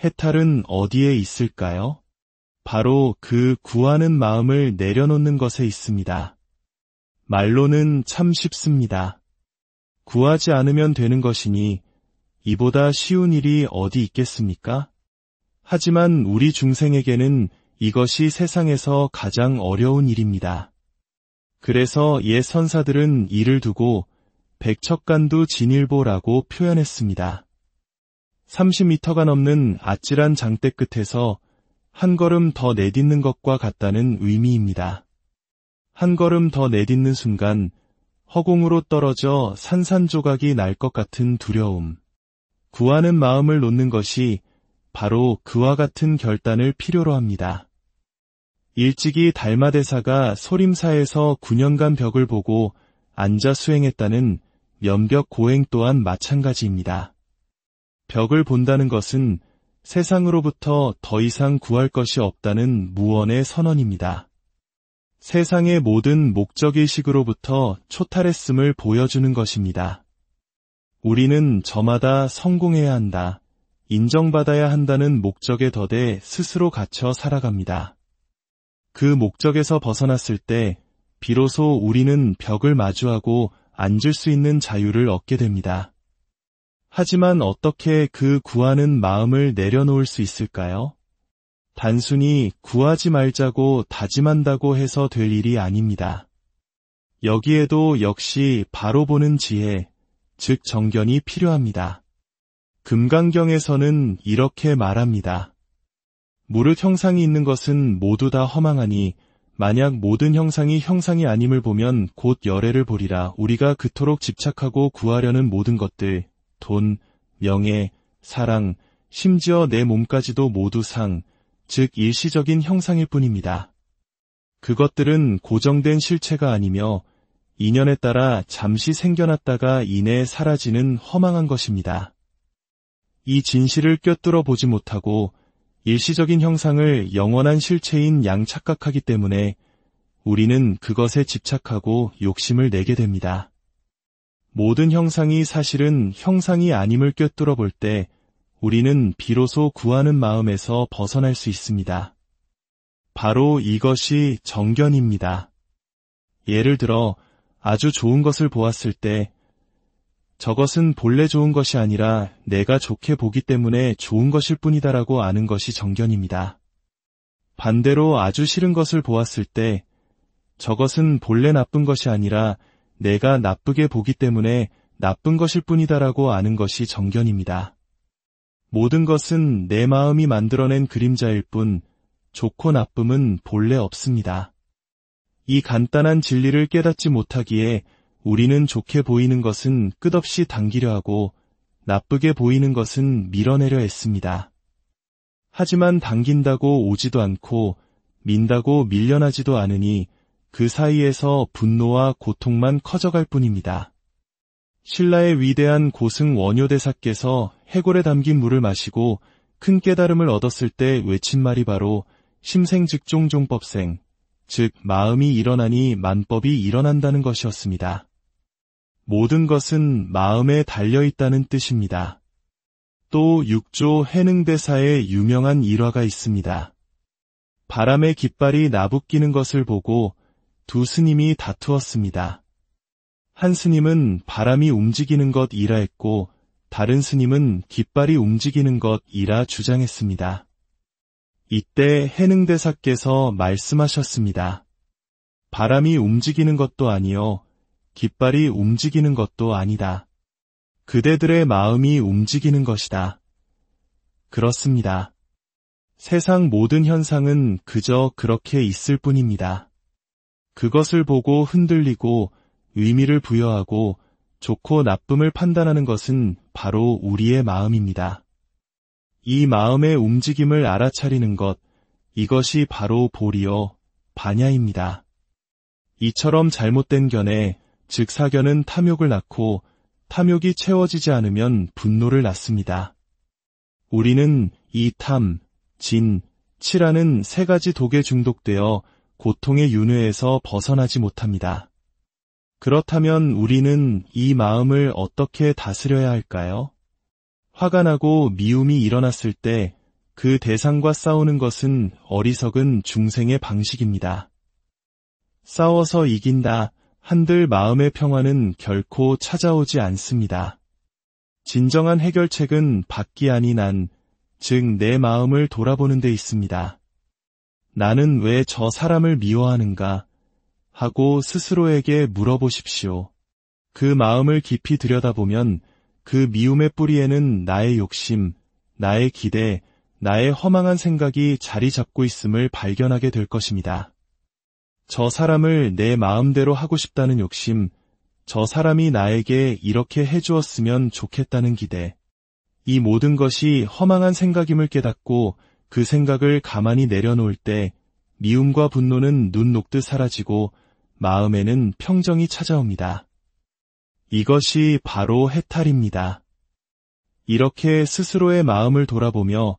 Speaker 1: 해탈은 어디에 있을까요? 바로 그 구하는 마음을 내려놓는 것에 있습니다. 말로는 참 쉽습니다. 구하지 않으면 되는 것이니 이보다 쉬운 일이 어디 있겠습니까? 하지만 우리 중생에게는 이것이 세상에서 가장 어려운 일입니다. 그래서 옛 선사들은 이를 두고 백척간두 진일보라고 표현했습니다. 30m가 넘는 아찔한 장대 끝에서 한 걸음 더 내딛는 것과 같다는 의미입니다. 한 걸음 더 내딛는 순간 허공으로 떨어져 산산조각이 날 것 같은 두려움. 구하는 마음을 놓는 것이 바로 그와 같은 결단을 필요로 합니다. 일찍이 달마대사가 소림사에서 9년간 벽을 보고 앉아 수행했다는 면벽 고행 또한 마찬가지입니다. 벽을 본다는 것은 세상으로부터 더 이상 구할 것이 없다는 무언의 선언입니다. 세상의 모든 목적의식으로부터 초탈했음을 보여주는 것입니다. 우리는 저마다 성공해야 한다, 인정받아야 한다는 목적에 덧대 스스로 갇혀 살아갑니다. 그 목적에서 벗어났을 때 비로소 우리는 벽을 마주하고 앉을 수 있는 자유를 얻게 됩니다. 하지만 어떻게 그 구하는 마음을 내려놓을 수 있을까요? 단순히 구하지 말자고 다짐한다고 해서 될 일이 아닙니다. 여기에도 역시 바로 보는 지혜, 즉 정견이 필요합니다. 금강경에서는 이렇게 말합니다. 무릇 형상이 있는 것은 모두 다 허망하니 만약 모든 형상이 형상이 아님을 보면 곧 열애를 보리라. 우리가 그토록 집착하고 구하려는 모든 것들, 돈, 명예, 사랑, 심지어 내 몸까지도 모두 상, 즉 일시적인 형상일 뿐입니다. 그것들은 고정된 실체가 아니며 인연에 따라 잠시 생겨났다가 이내 사라지는 허망한 것입니다. 이 진실을 꿰뚫어 보지 못하고 일시적인 형상을 영원한 실체인 양 착각하기 때문에 우리는 그것에 집착하고 욕심을 내게 됩니다. 모든 형상이 사실은 형상이 아님을 꿰뚫어 볼 때 우리는 비로소 구하는 마음에서 벗어날 수 있습니다. 바로 이것이 정견입니다. 예를 들어 아주 좋은 것을 보았을 때 저것은 본래 좋은 것이 아니라 내가 좋게 보기 때문에 좋은 것일 뿐이다라고 아는 것이 정견입니다. 반대로 아주 싫은 것을 보았을 때 저것은 본래 나쁜 것이 아니라 내가 나쁘게 보기 때문에 나쁜 것일 뿐이다라고 아는 것이 정견입니다. 모든 것은 내 마음이 만들어낸 그림자일 뿐 좋고 나쁨은 본래 없습니다. 이 간단한 진리를 깨닫지 못하기에 우리는 좋게 보이는 것은 끝없이 당기려 하고 나쁘게 보이는 것은 밀어내려 했습니다. 하지만 당긴다고 오지도 않고 민다고 밀려나지도 않으니 그 사이에서 분노와 고통만 커져갈 뿐입니다. 신라의 위대한 고승 원효대사께서 해골에 담긴 물을 마시고 큰 깨달음을 얻었을 때 외친 말이 바로 심생즉종종법생, 즉 마음이 일어나니 만법이 일어난다는 것이었습니다. 모든 것은 마음에 달려있다는 뜻입니다. 또 육조 해능대사의 유명한 일화가 있습니다. 바람의 깃발이 나부끼는 것을 보고 두 스님이 다투었습니다. 한 스님은 바람이 움직이는 것이라 했고 다른 스님은 깃발이 움직이는 것이라 주장했습니다. 이때 해능대사께서 말씀하셨습니다. 바람이 움직이는 것도 아니요 깃발이 움직이는 것도 아니다. 그대들의 마음이 움직이는 것이다. 그렇습니다. 세상 모든 현상은 그저 그렇게 있을 뿐입니다. 그것을 보고 흔들리고 의미를 부여하고 좋고 나쁨을 판단하는 것은 바로 우리의 마음입니다. 이 마음의 움직임을 알아차리는 것, 이것이 바로 보리요, 반야입니다. 이처럼 잘못된 견해, 즉 사견은 탐욕을 낳고 탐욕이 채워지지 않으면 분노를 낳습니다. 우리는 이 탐, 진, 치라는 세 가지 독에 중독되어 고통의 윤회에서 벗어나지 못합니다. 그렇다면 우리는 이 마음을 어떻게 다스려야 할까요? 화가 나고 미움이 일어났을 때 그 대상과 싸우는 것은 어리석은 중생의 방식입니다. 싸워서 이긴다 한들 마음의 평화는 결코 찾아오지 않습니다. 진정한 해결책은 밖이 아닌 즉 내 마음을 돌아보는 데 있습니다. 나는 왜 저 사람을 미워하는가 하고 스스로에게 물어보십시오. 그 마음을 깊이 들여다보면 그 미움의 뿌리에는 나의 욕심, 나의 기대, 나의 허망한 생각이 자리 잡고 있음을 발견하게 될 것입니다. 저 사람을 내 마음대로 하고 싶다는 욕심, 저 사람이 나에게 이렇게 해주었으면 좋겠다는 기대, 이 모든 것이 허망한 생각임을 깨닫고 그 생각을 가만히 내려놓을 때 미움과 분노는 눈 녹듯 사라지고 마음에는 평정이 찾아옵니다. 이것이 바로 해탈입니다. 이렇게 스스로의 마음을 돌아보며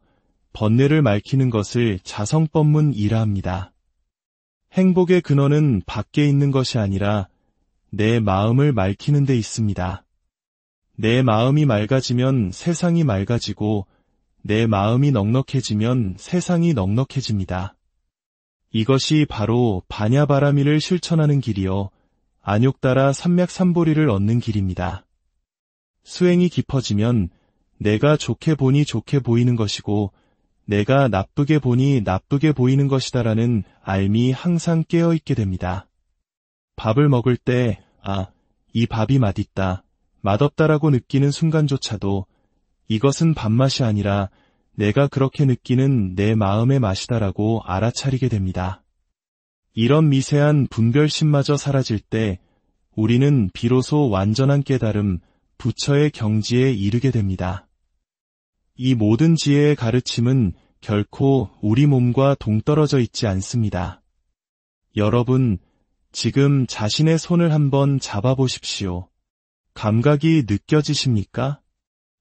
Speaker 1: 번뇌를 맑히는 것을 자성법문이라 합니다. 행복의 근원은 밖에 있는 것이 아니라 내 마음을 맑히는 데 있습니다. 내 마음이 맑아지면 세상이 맑아지고 내 마음이 넉넉해지면 세상이 넉넉해집니다. 이것이 바로 반야바라미를 실천하는 길이요 안욕 따라 삼맥삼보리를 얻는 길입니다. 수행이 깊어지면 내가 좋게 보니 좋게 보이는 것이고 내가 나쁘게 보니 나쁘게 보이는 것이다라는 알미 항상 깨어있게 됩니다. 밥을 먹을 때 이 밥이 맛있다, 맛없다라고 느끼는 순간조차도 이것은 밥맛이 아니라 내가 그렇게 느끼는 내 마음의 맛이다라고 알아차리게 됩니다. 이런 미세한 분별심마저 사라질 때 우리는 비로소 완전한 깨달음, 부처의 경지에 이르게 됩니다. 이 모든 지혜의 가르침은 결코 우리 몸과 동떨어져 있지 않습니다. 여러분, 지금 자신의 손을 한번 잡아보십시오. 감각이 느껴지십니까?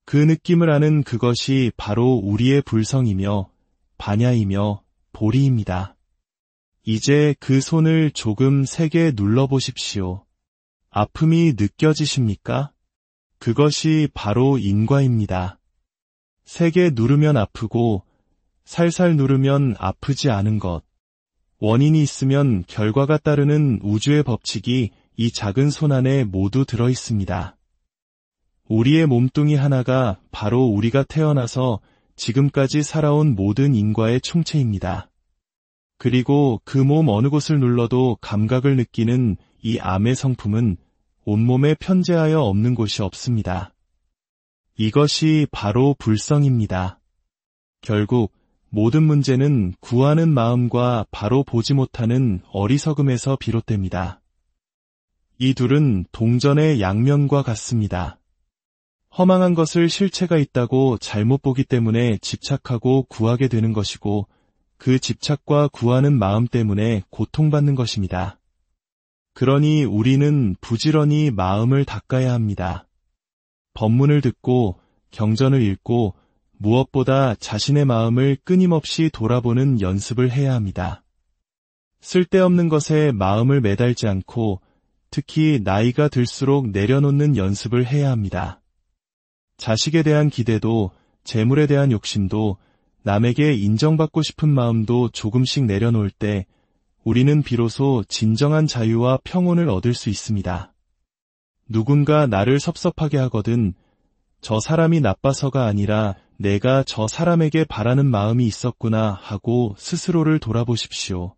Speaker 1: 그 느낌을 아는 그것이 바로 우리의 불성이며 반야이며 보리입니다. 이제 그 손을 조금 세게 눌러보십시오. 아픔이 느껴지십니까? 그것이 바로 인과입니다. 세게 누르면 아프고 살살 누르면 아프지 않은 것. 원인이 있으면 결과가 따르는 우주의 법칙이 이 작은 손 안에 모두 들어 있습니다. 우리의 몸뚱이 하나가 바로 우리가 태어나서 지금까지 살아온 모든 인과의 총체입니다. 그리고 그 몸 어느 곳을 눌러도 감각을 느끼는 이 암의 성품은 온몸에 편재하여 없는 곳이 없습니다. 이것이 바로 불성입니다. 결국 모든 문제는 구하는 마음과 바로 보지 못하는 어리석음에서 비롯됩니다. 이 둘은 동전의 양면과 같습니다. 허망한 것을 실체가 있다고 잘못 보기 때문에 집착하고 구하게 되는 것이고 그 집착과 구하는 마음 때문에 고통받는 것입니다. 그러니 우리는 부지런히 마음을 닦아야 합니다. 법문을 듣고 경전을 읽고 무엇보다 자신의 마음을 끊임없이 돌아보는 연습을 해야 합니다. 쓸데없는 것에 마음을 매달지 않고 특히 나이가 들수록 내려놓는 연습을 해야 합니다. 자식에 대한 기대도 재물에 대한 욕심도 남에게 인정받고 싶은 마음도 조금씩 내려놓을 때 우리는 비로소 진정한 자유와 평온을 얻을 수 있습니다. 누군가 나를 섭섭하게 하거든 저 사람이 나빠서가 아니라 내가 저 사람에게 바라는 마음이 있었구나 하고 스스로를 돌아보십시오.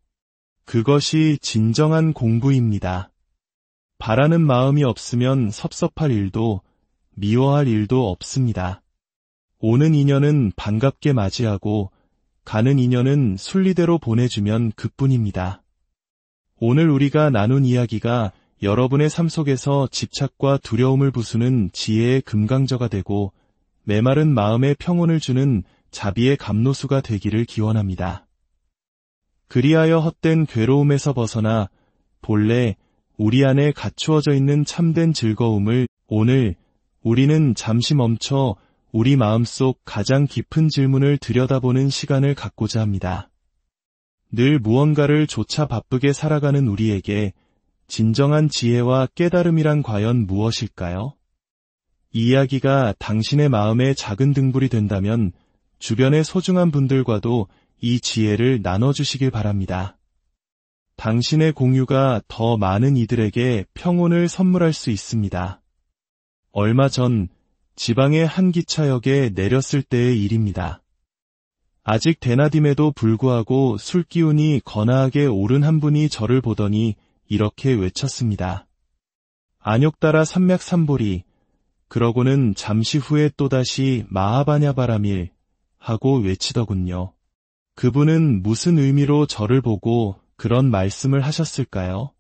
Speaker 1: 그것이 진정한 공부입니다. 바라는 마음이 없으면 섭섭할 일도 미워할 일도 없습니다. 오는 인연은 반갑게 맞이하고 가는 인연은 순리대로 보내주면 그뿐입니다. 오늘 우리가 나눈 이야기가 여러분의 삶 속에서 집착과 두려움을 부수는 지혜의 금강저가 되고 메마른 마음에 평온을 주는 자비의 감로수가 되기를 기원합니다. 그리하여 헛된 괴로움에서 벗어나 본래 우리 안에 갖추어져 있는 참된 즐거움을 오늘 우리는 잠시 멈춰 우리 마음속 가장 깊은 질문을 들여다보는 시간을 갖고자 합니다. 늘 무언가를 좇아 바쁘게 살아가는 우리에게 진정한 지혜와 깨달음이란 과연 무엇일까요? 이 이야기가 당신의 마음에 작은 등불이 된다면 주변의 소중한 분들과도 이 지혜를 나눠주시길 바랍니다. 당신의 공유가 더 많은 이들에게 평온을 선물할 수 있습니다. 얼마 전 지방의 한 기차역에 내렸을 때의 일입니다. 아직 대낮임에도 불구하고 술기운이 거나하게 오른 한 분이 저를 보더니 이렇게 외쳤습니다. 안욕따라 삼맥삼보리. 그러고는 잠시 후에 또다시 마하바냐바라밀 하고 외치더군요. 그분은 무슨 의미로 저를 보고 그런 말씀을 하셨을까요?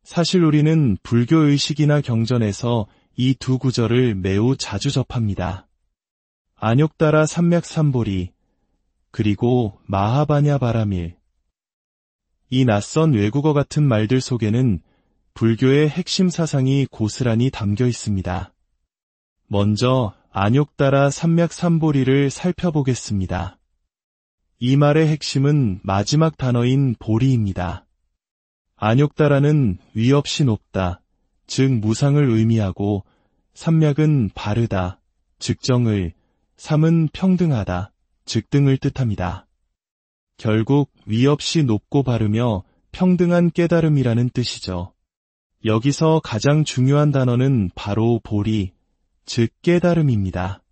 Speaker 1: 사실 우리는 불교의식이나 경전에서 이 두 구절을 매우 자주 접합니다. 안욕따라 삼맥삼보리 그리고 마하바냐바라밀. 이 낯선 외국어 같은 말들 속에는 불교의 핵심 사상이 고스란히 담겨 있습니다. 먼저 안욕따라 삼맥삼보리를 살펴보겠습니다. 이 말의 핵심은 마지막 단어인 보리입니다. 안욕따라는 위 없이 높다, 즉 무상을 의미하고 삼맥은 바르다, 즉 정을, 삼은 평등하다, 즉 등을 뜻합니다. 결국 위 없이 높고 바르며 평등한 깨달음이라는 뜻이죠. 여기서 가장 중요한 단어는 바로 보리, 즉 깨달음입니다.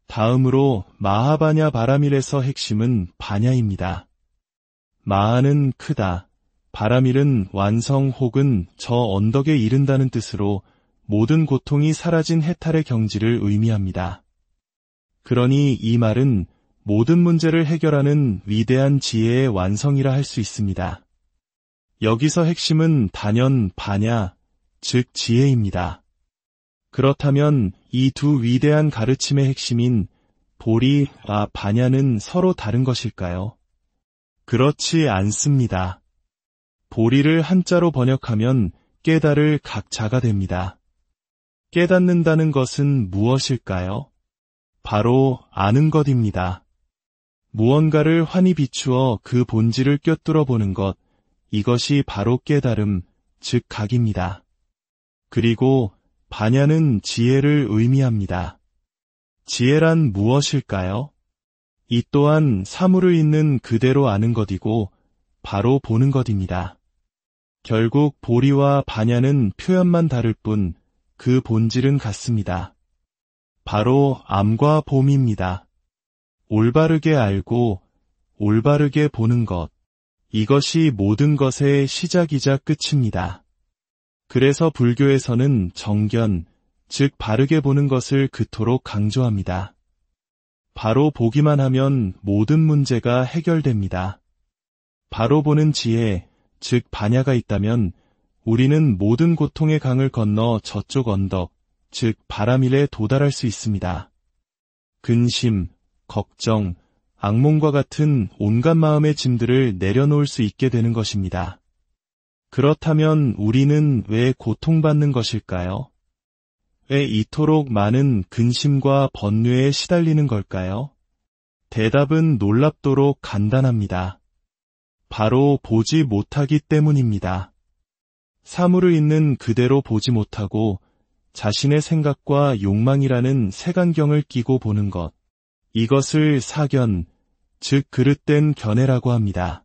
Speaker 1: 다음으로 마하바냐 바라밀에서 핵심은 바냐입니다. 마하는 크다, 바라밀은 완성 혹은 저 언덕에 이른다는 뜻으로 모든 고통이 사라진 해탈의 경지를 의미합니다. 그러니 이 말은 모든 문제를 해결하는 위대한 지혜의 완성이라 할 수 있습니다. 여기서 핵심은 단연 바냐, 즉 지혜입니다. 그렇다면 이 두 위대한 가르침의 핵심인 보리와 바냐는 서로 다른 것일까요? 그렇지 않습니다. 보리를 한자로 번역하면 깨달을 각자가 됩니다. 깨닫는다는 것은 무엇일까요? 바로 아는 것입니다. 무언가를 환히 비추어 그 본질을 꿰뚫어 보는 것, 이것이 바로 깨달음, 즉 각입니다. 그리고 바냐는 지혜를 의미합니다. 지혜란 무엇일까요? 이 또한 사물을 있는 그대로 아는 것이고 바로 보는 것입니다. 결국 보리와 바냐는 표현만 다를 뿐 그 본질은 같습니다. 바로 암과 봄입니다. 올바르게 알고 올바르게 보는 것, 이것이 모든 것의 시작이자 끝입니다. 그래서 불교에서는 정견, 즉 바르게 보는 것을 그토록 강조합니다. 바로 보기만 하면 모든 문제가 해결됩니다. 바로 보는 지혜, 즉 바냐가 있다면 우리는 모든 고통의 강을 건너 저쪽 언덕, 즉 바라밀에 도달할 수 있습니다. 근심, 걱정, 악몽과 같은 온갖 마음의 짐들을 내려놓을 수 있게 되는 것입니다. 그렇다면 우리는 왜 고통받는 것일까요? 왜 이토록 많은 근심과 번뇌에 시달리는 걸까요? 대답은 놀랍도록 간단합니다. 바로 보지 못하기 때문입니다. 사물을 있는 그대로 보지 못하고 자신의 생각과 욕망이라는 색안경을 끼고 보는 것, 이것을 사견, 즉 그릇된 견해라고 합니다.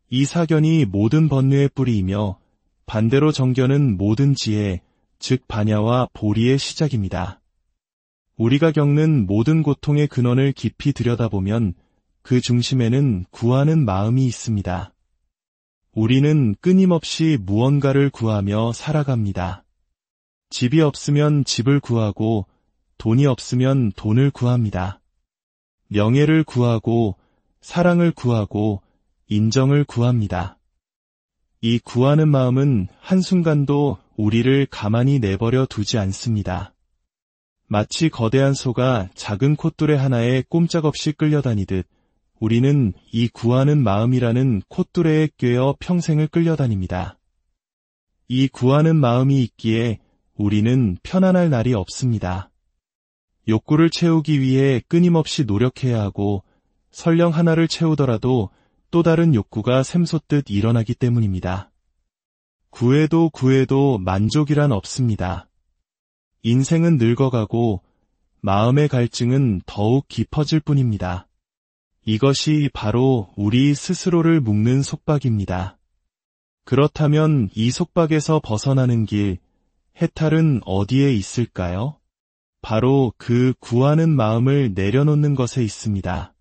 Speaker 1: 이 사견이 모든 번뇌의 뿌리이며 반대로 정견은 모든 지혜, 즉 바냐와 보리의 시작입니다. 우리가 겪는 모든 고통의 근원을 깊이 들여다보면 그 중심에는 구하는 마음이 있습니다. 우리는 끊임없이 무언가를 구하며 살아갑니다. 집이 없으면 집을 구하고 돈이 없으면 돈을 구합니다. 명예를 구하고 사랑을 구하고 인정을 구합니다. 이 구하는 마음은 한순간도 우리를 가만히 내버려 두지 않습니다. 마치 거대한 소가 작은 콧뚜레 하나에 꼼짝없이 끌려다니듯 우리는 이 구하는 마음이라는 콧뚜레에 꿰어 평생을 끌려다닙니다. 이 구하는 마음이 있기에 우리는 편안할 날이 없습니다. 욕구를 채우기 위해 끊임없이 노력해야 하고 설령 하나를 채우더라도 또 다른 욕구가 샘솟듯 일어나기 때문입니다. 구해도 구해도 만족이란 없습니다. 인생은 늙어가고 마음의 갈증은 더욱 깊어질 뿐입니다. 이것이 바로 우리 스스로를 묶는 속박입니다. 그렇다면 이 속박에서 벗어나는 길, 해탈은 어디에 있을까요? 바로 그 구하는 마음을 내려놓는 것에 있습니다.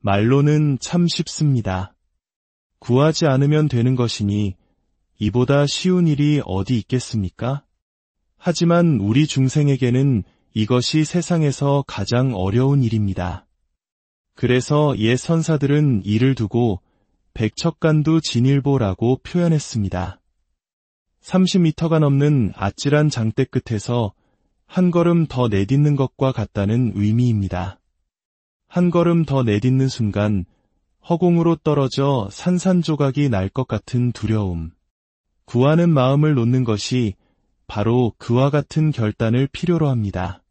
Speaker 1: 말로는 참 쉽습니다. 구하지 않으면 되는 것이니 이보다 쉬운 일이 어디 있겠습니까? 하지만 우리 중생에게는 이것이 세상에서 가장 어려운 일입니다. 그래서 옛 선사들은 이를 두고 백척간두 진일보라고 표현했습니다. 30m가 넘는 아찔한 장대 끝에서 한 걸음 더 내딛는 것과 같다는 의미입니다. 한 걸음 더 내딛는 순간 허공으로 떨어져 산산조각이 날 것 같은 두려움. 구하는 마음을 놓는 것이 바로 그와 같은 결단을 필요로 합니다.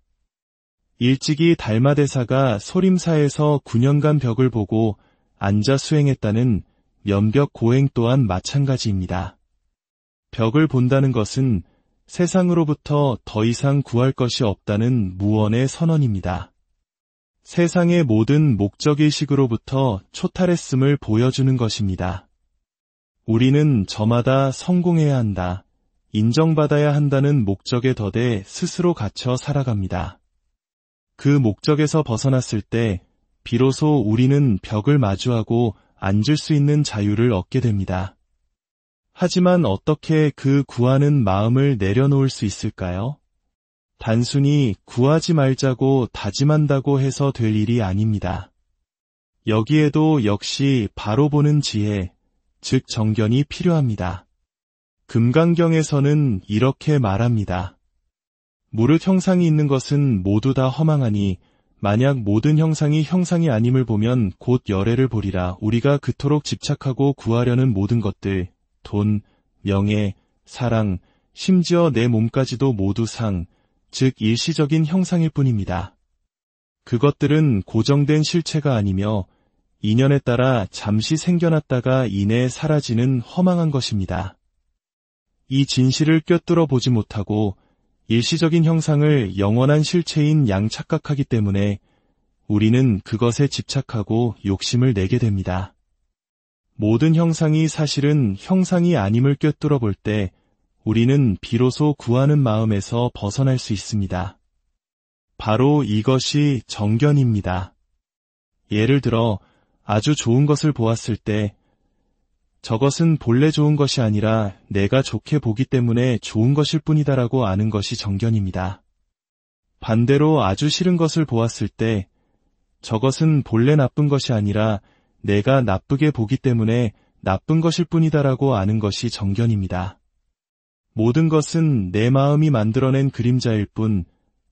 Speaker 1: 일찍이 달마대사가 소림사에서 9년간 벽을 보고 앉아 수행했다는 면벽 고행 또한 마찬가지입니다. 벽을 본다는 것은 세상으로부터 더 이상 구할 것이 없다는 무언의 선언입니다. 세상의 모든 목적의식으로부터 초탈했음을 보여주는 것입니다. 우리는 저마다 성공해야 한다, 인정받아야 한다는 목적에 덧대 스스로 갇혀 살아갑니다. 그 목적에서 벗어났을 때 비로소 우리는 벽을 마주하고 앉을 수 있는 자유를 얻게 됩니다. 하지만 어떻게 그 구하는 마음을 내려놓을 수 있을까요? 단순히 구하지 말자고 다짐한다고 해서 될 일이 아닙니다. 여기에도 역시 바로 보는 지혜, 즉 정견이 필요합니다. 금강경에서는 이렇게 말합니다. 무릇 형상이 있는 것은 모두 다 허망하니 만약 모든 형상이 형상이 아님을 보면 곧 열애를 보리라. 우리가 그토록 집착하고 구하려는 모든 것들, 돈, 명예, 사랑, 심지어 내 몸까지도 모두 상, 즉 일시적인 형상일 뿐입니다. 그것들은 고정된 실체가 아니며 인연에 따라 잠시 생겨났다가 이내 사라지는 허망한 것입니다. 이 진실을 꿰뚫어 보지 못하고 일시적인 형상을 영원한 실체인 양 착각하기 때문에 우리는 그것에 집착하고 욕심을 내게 됩니다. 모든 형상이 사실은 형상이 아님을 꿰뚫어 볼 때 우리는 비로소 구하는 마음에서 벗어날 수 있습니다. 바로 이것이 정견입니다. 예를 들어 아주 좋은 것을 보았을 때 저것은 본래 좋은 것이 아니라 내가 좋게 보기 때문에 좋은 것일 뿐이다라고 아는 것이 정견입니다. 반대로 아주 싫은 것을 보았을 때 저것은 본래 나쁜 것이 아니라 내가 나쁘게 보기 때문에 나쁜 것일 뿐이다라고 아는 것이 정견입니다. 모든 것은 내 마음이 만들어낸 그림자일 뿐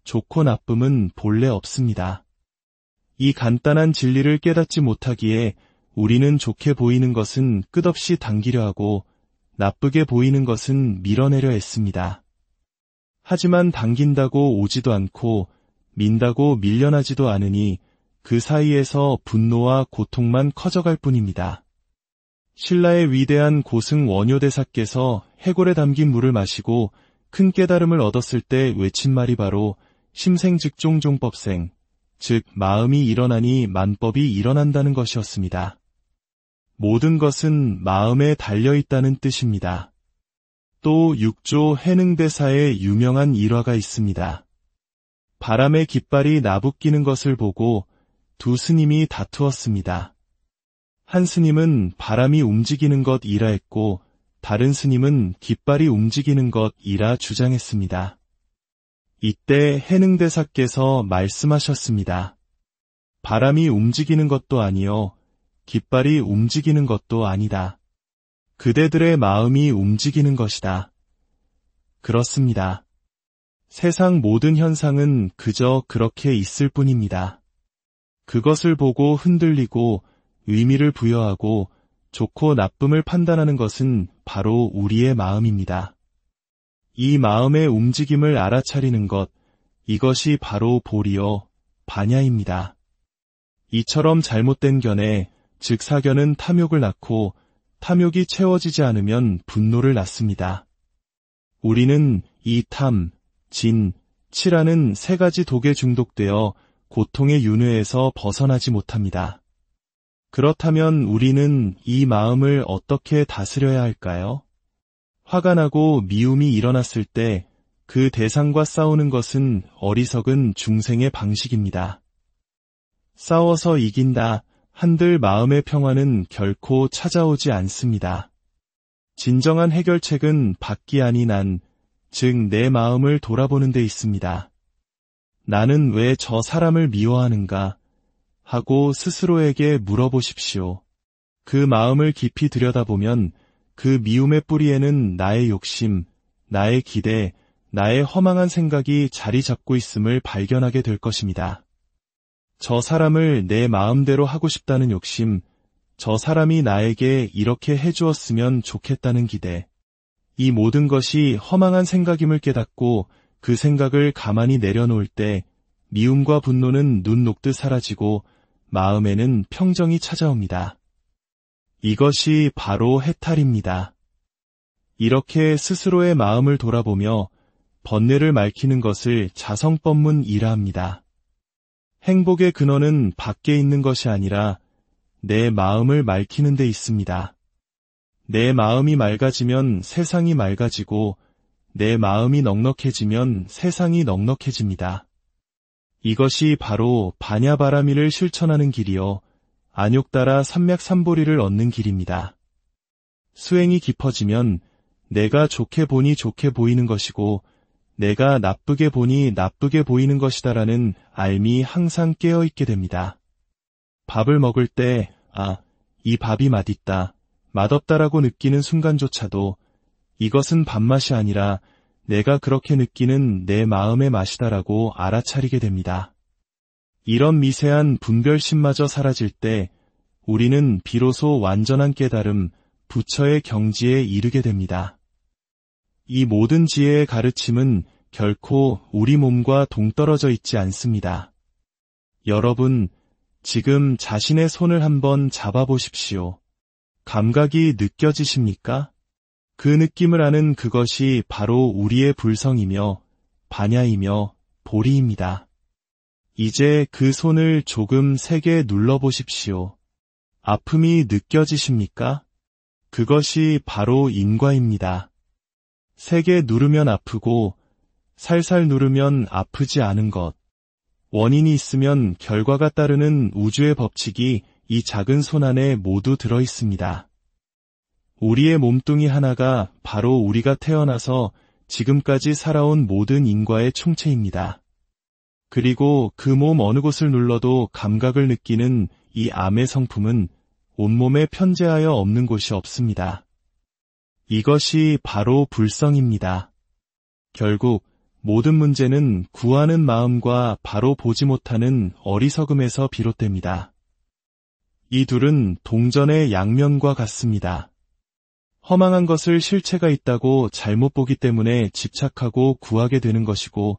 Speaker 1: 좋고 나쁨은 본래 없습니다. 이 간단한 진리를 깨닫지 못하기에 우리는 좋게 보이는 것은 끝없이 당기려 하고 나쁘게 보이는 것은 밀어내려 했습니다. 하지만 당긴다고 오지도 않고 민다고 밀려나지도 않으니 그 사이에서 분노와 고통만 커져갈 뿐입니다. 신라의 위대한 고승 원효대사께서 해골에 담긴 물을 마시고 큰 깨달음을 얻었을 때 외친 말이 바로 심생즉종종법생, 즉 마음이 일어나니 만법이 일어난다는 것이었습니다. 모든 것은 마음에 달려있다는 뜻입니다. 또 육조 해능대사의 유명한 일화가 있습니다. 바람의 깃발이 나부끼는 것을 보고 두 스님이 다투었습니다. 한 스님은 바람이 움직이는 것이라 했고 다른 스님은 깃발이 움직이는 것이라 주장했습니다. 이때 해능대사께서 말씀하셨습니다. 바람이 움직이는 것도 아니요 깃발이 움직이는 것도 아니다. 그대들의 마음이 움직이는 것이다. 그렇습니다. 세상 모든 현상은 그저 그렇게 있을 뿐입니다. 그것을 보고 흔들리고 의미를 부여하고 좋고 나쁨을 판단하는 것은 바로 우리의 마음입니다. 이 마음의 움직임을 알아차리는 것, 이것이 바로 보리요, 반야입니다. 이처럼 잘못된 견해, 즉 사견은 탐욕을 낳고 탐욕이 채워지지 않으면 분노를 낳습니다. 우리는 이 탐, 진, 치라는 세 가지 독에 중독되어 고통의 윤회에서 벗어나지 못합니다. 그렇다면 우리는 이 마음을 어떻게 다스려야 할까요? 화가 나고 미움이 일어났을 때 그 대상과 싸우는 것은 어리석은 중생의 방식입니다. 싸워서 이긴다 한들 마음의 평화는 결코 찾아오지 않습니다. 진정한 해결책은 밖이 아닌 즉 내 마음을 돌아보는 데 있습니다. 나는 왜 저 사람을 미워하는가 하고 스스로에게 물어보십시오. 그 마음을 깊이 들여다보면 그 미움의 뿌리에는 나의 욕심, 나의 기대, 나의 허망한 생각이 자리 잡고 있음을 발견하게 될 것입니다. 저 사람을 내 마음대로 하고 싶다는 욕심, 저 사람이 나에게 이렇게 해주었으면 좋겠다는 기대, 이 모든 것이 허망한 생각임을 깨닫고 그 생각을 가만히 내려놓을 때 미움과 분노는 눈 녹듯 사라지고 마음에는 평정이 찾아옵니다. 이것이 바로 해탈입니다. 이렇게 스스로의 마음을 돌아보며 번뇌를 말키는 것을 자성법문이라 합니다. 행복의 근원은 밖에 있는 것이 아니라 내 마음을 맑히는 데 있습니다. 내 마음이 맑아지면 세상이 맑아지고 내 마음이 넉넉해지면 세상이 넉넉해집니다. 이것이 바로 반야바라미를 실천하는 길이요 안욕따라 삼맥삼보리를 얻는 길입니다. 수행이 깊어지면 내가 좋게 보니 좋게 보이는 것이고 내가 나쁘게 보니 나쁘게 보이는 것이다라는 알미 항상 깨어있게 됩니다. 밥을 먹을 때 이 밥이 맛있다, 맛없다라고 느끼는 순간조차도 이것은 밥맛이 아니라 내가 그렇게 느끼는 내 마음의 맛이다라고 알아차리게 됩니다. 이런 미세한 분별심마저 사라질 때 우리는 비로소 완전한 깨달음, 부처의 경지에 이르게 됩니다. 이 모든 지혜의 가르침은 결코 우리 몸과 동떨어져 있지 않습니다. 여러분, 지금 자신의 손을 한번 잡아보십시오. 감각이 느껴지십니까? 그 느낌을 아는 그것이 바로 우리의 불성이며 반야이며 보리입니다. 이제 그 손을 조금 세게 눌러보십시오. 아픔이 느껴지십니까? 그것이 바로 인과입니다. 세게 누르면 아프고 살살 누르면 아프지 않은 것. 원인이 있으면 결과가 따르는 우주의 법칙이 이 작은 손 안에 모두 들어 있습니다. 우리의 몸뚱이 하나가 바로 우리가 태어나서 지금까지 살아온 모든 인과의 총체입니다. 그리고 그 몸 어느 곳을 눌러도 감각을 느끼는 이 암의 성품은 온몸에 편재하여 없는 곳이 없습니다. 이것이 바로 불성입니다. 결국 모든 문제는 구하는 마음과 바로 보지 못하는 어리석음에서 비롯됩니다. 이 둘은 동전의 양면과 같습니다. 허망한 것을 실체가 있다고 잘못 보기 때문에 집착하고 구하게 되는 것이고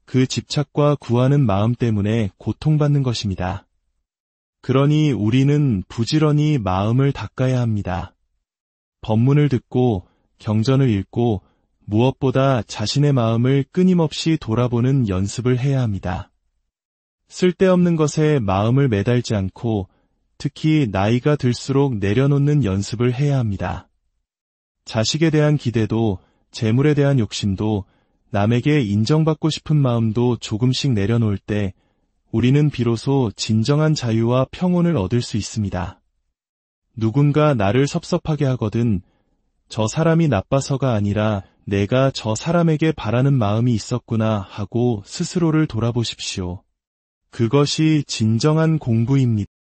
Speaker 1: 그 집착과 구하는 마음 때문에 고통받는 것입니다. 그러니 우리는 부지런히 마음을 닦아야 합니다. 법문을 듣고 경전을 읽고 무엇보다 자신의 마음을 끊임없이 돌아보는 연습을 해야 합니다. 쓸데없는 것에 마음을 매달지 않고 특히 나이가 들수록 내려놓는 연습을 해야 합니다. 자식에 대한 기대도 재물에 대한 욕심도 남에게 인정받고 싶은 마음도 조금씩 내려놓을 때 우리는 비로소 진정한 자유와 평온을 얻을 수 있습니다. 누군가 나를 섭섭하게 하거든 저 사람이 나빠서가 아니라 내가 저 사람에게 바라는 마음이 있었구나 하고 스스로를 돌아보십시오. 그것이 진정한 공부입니다.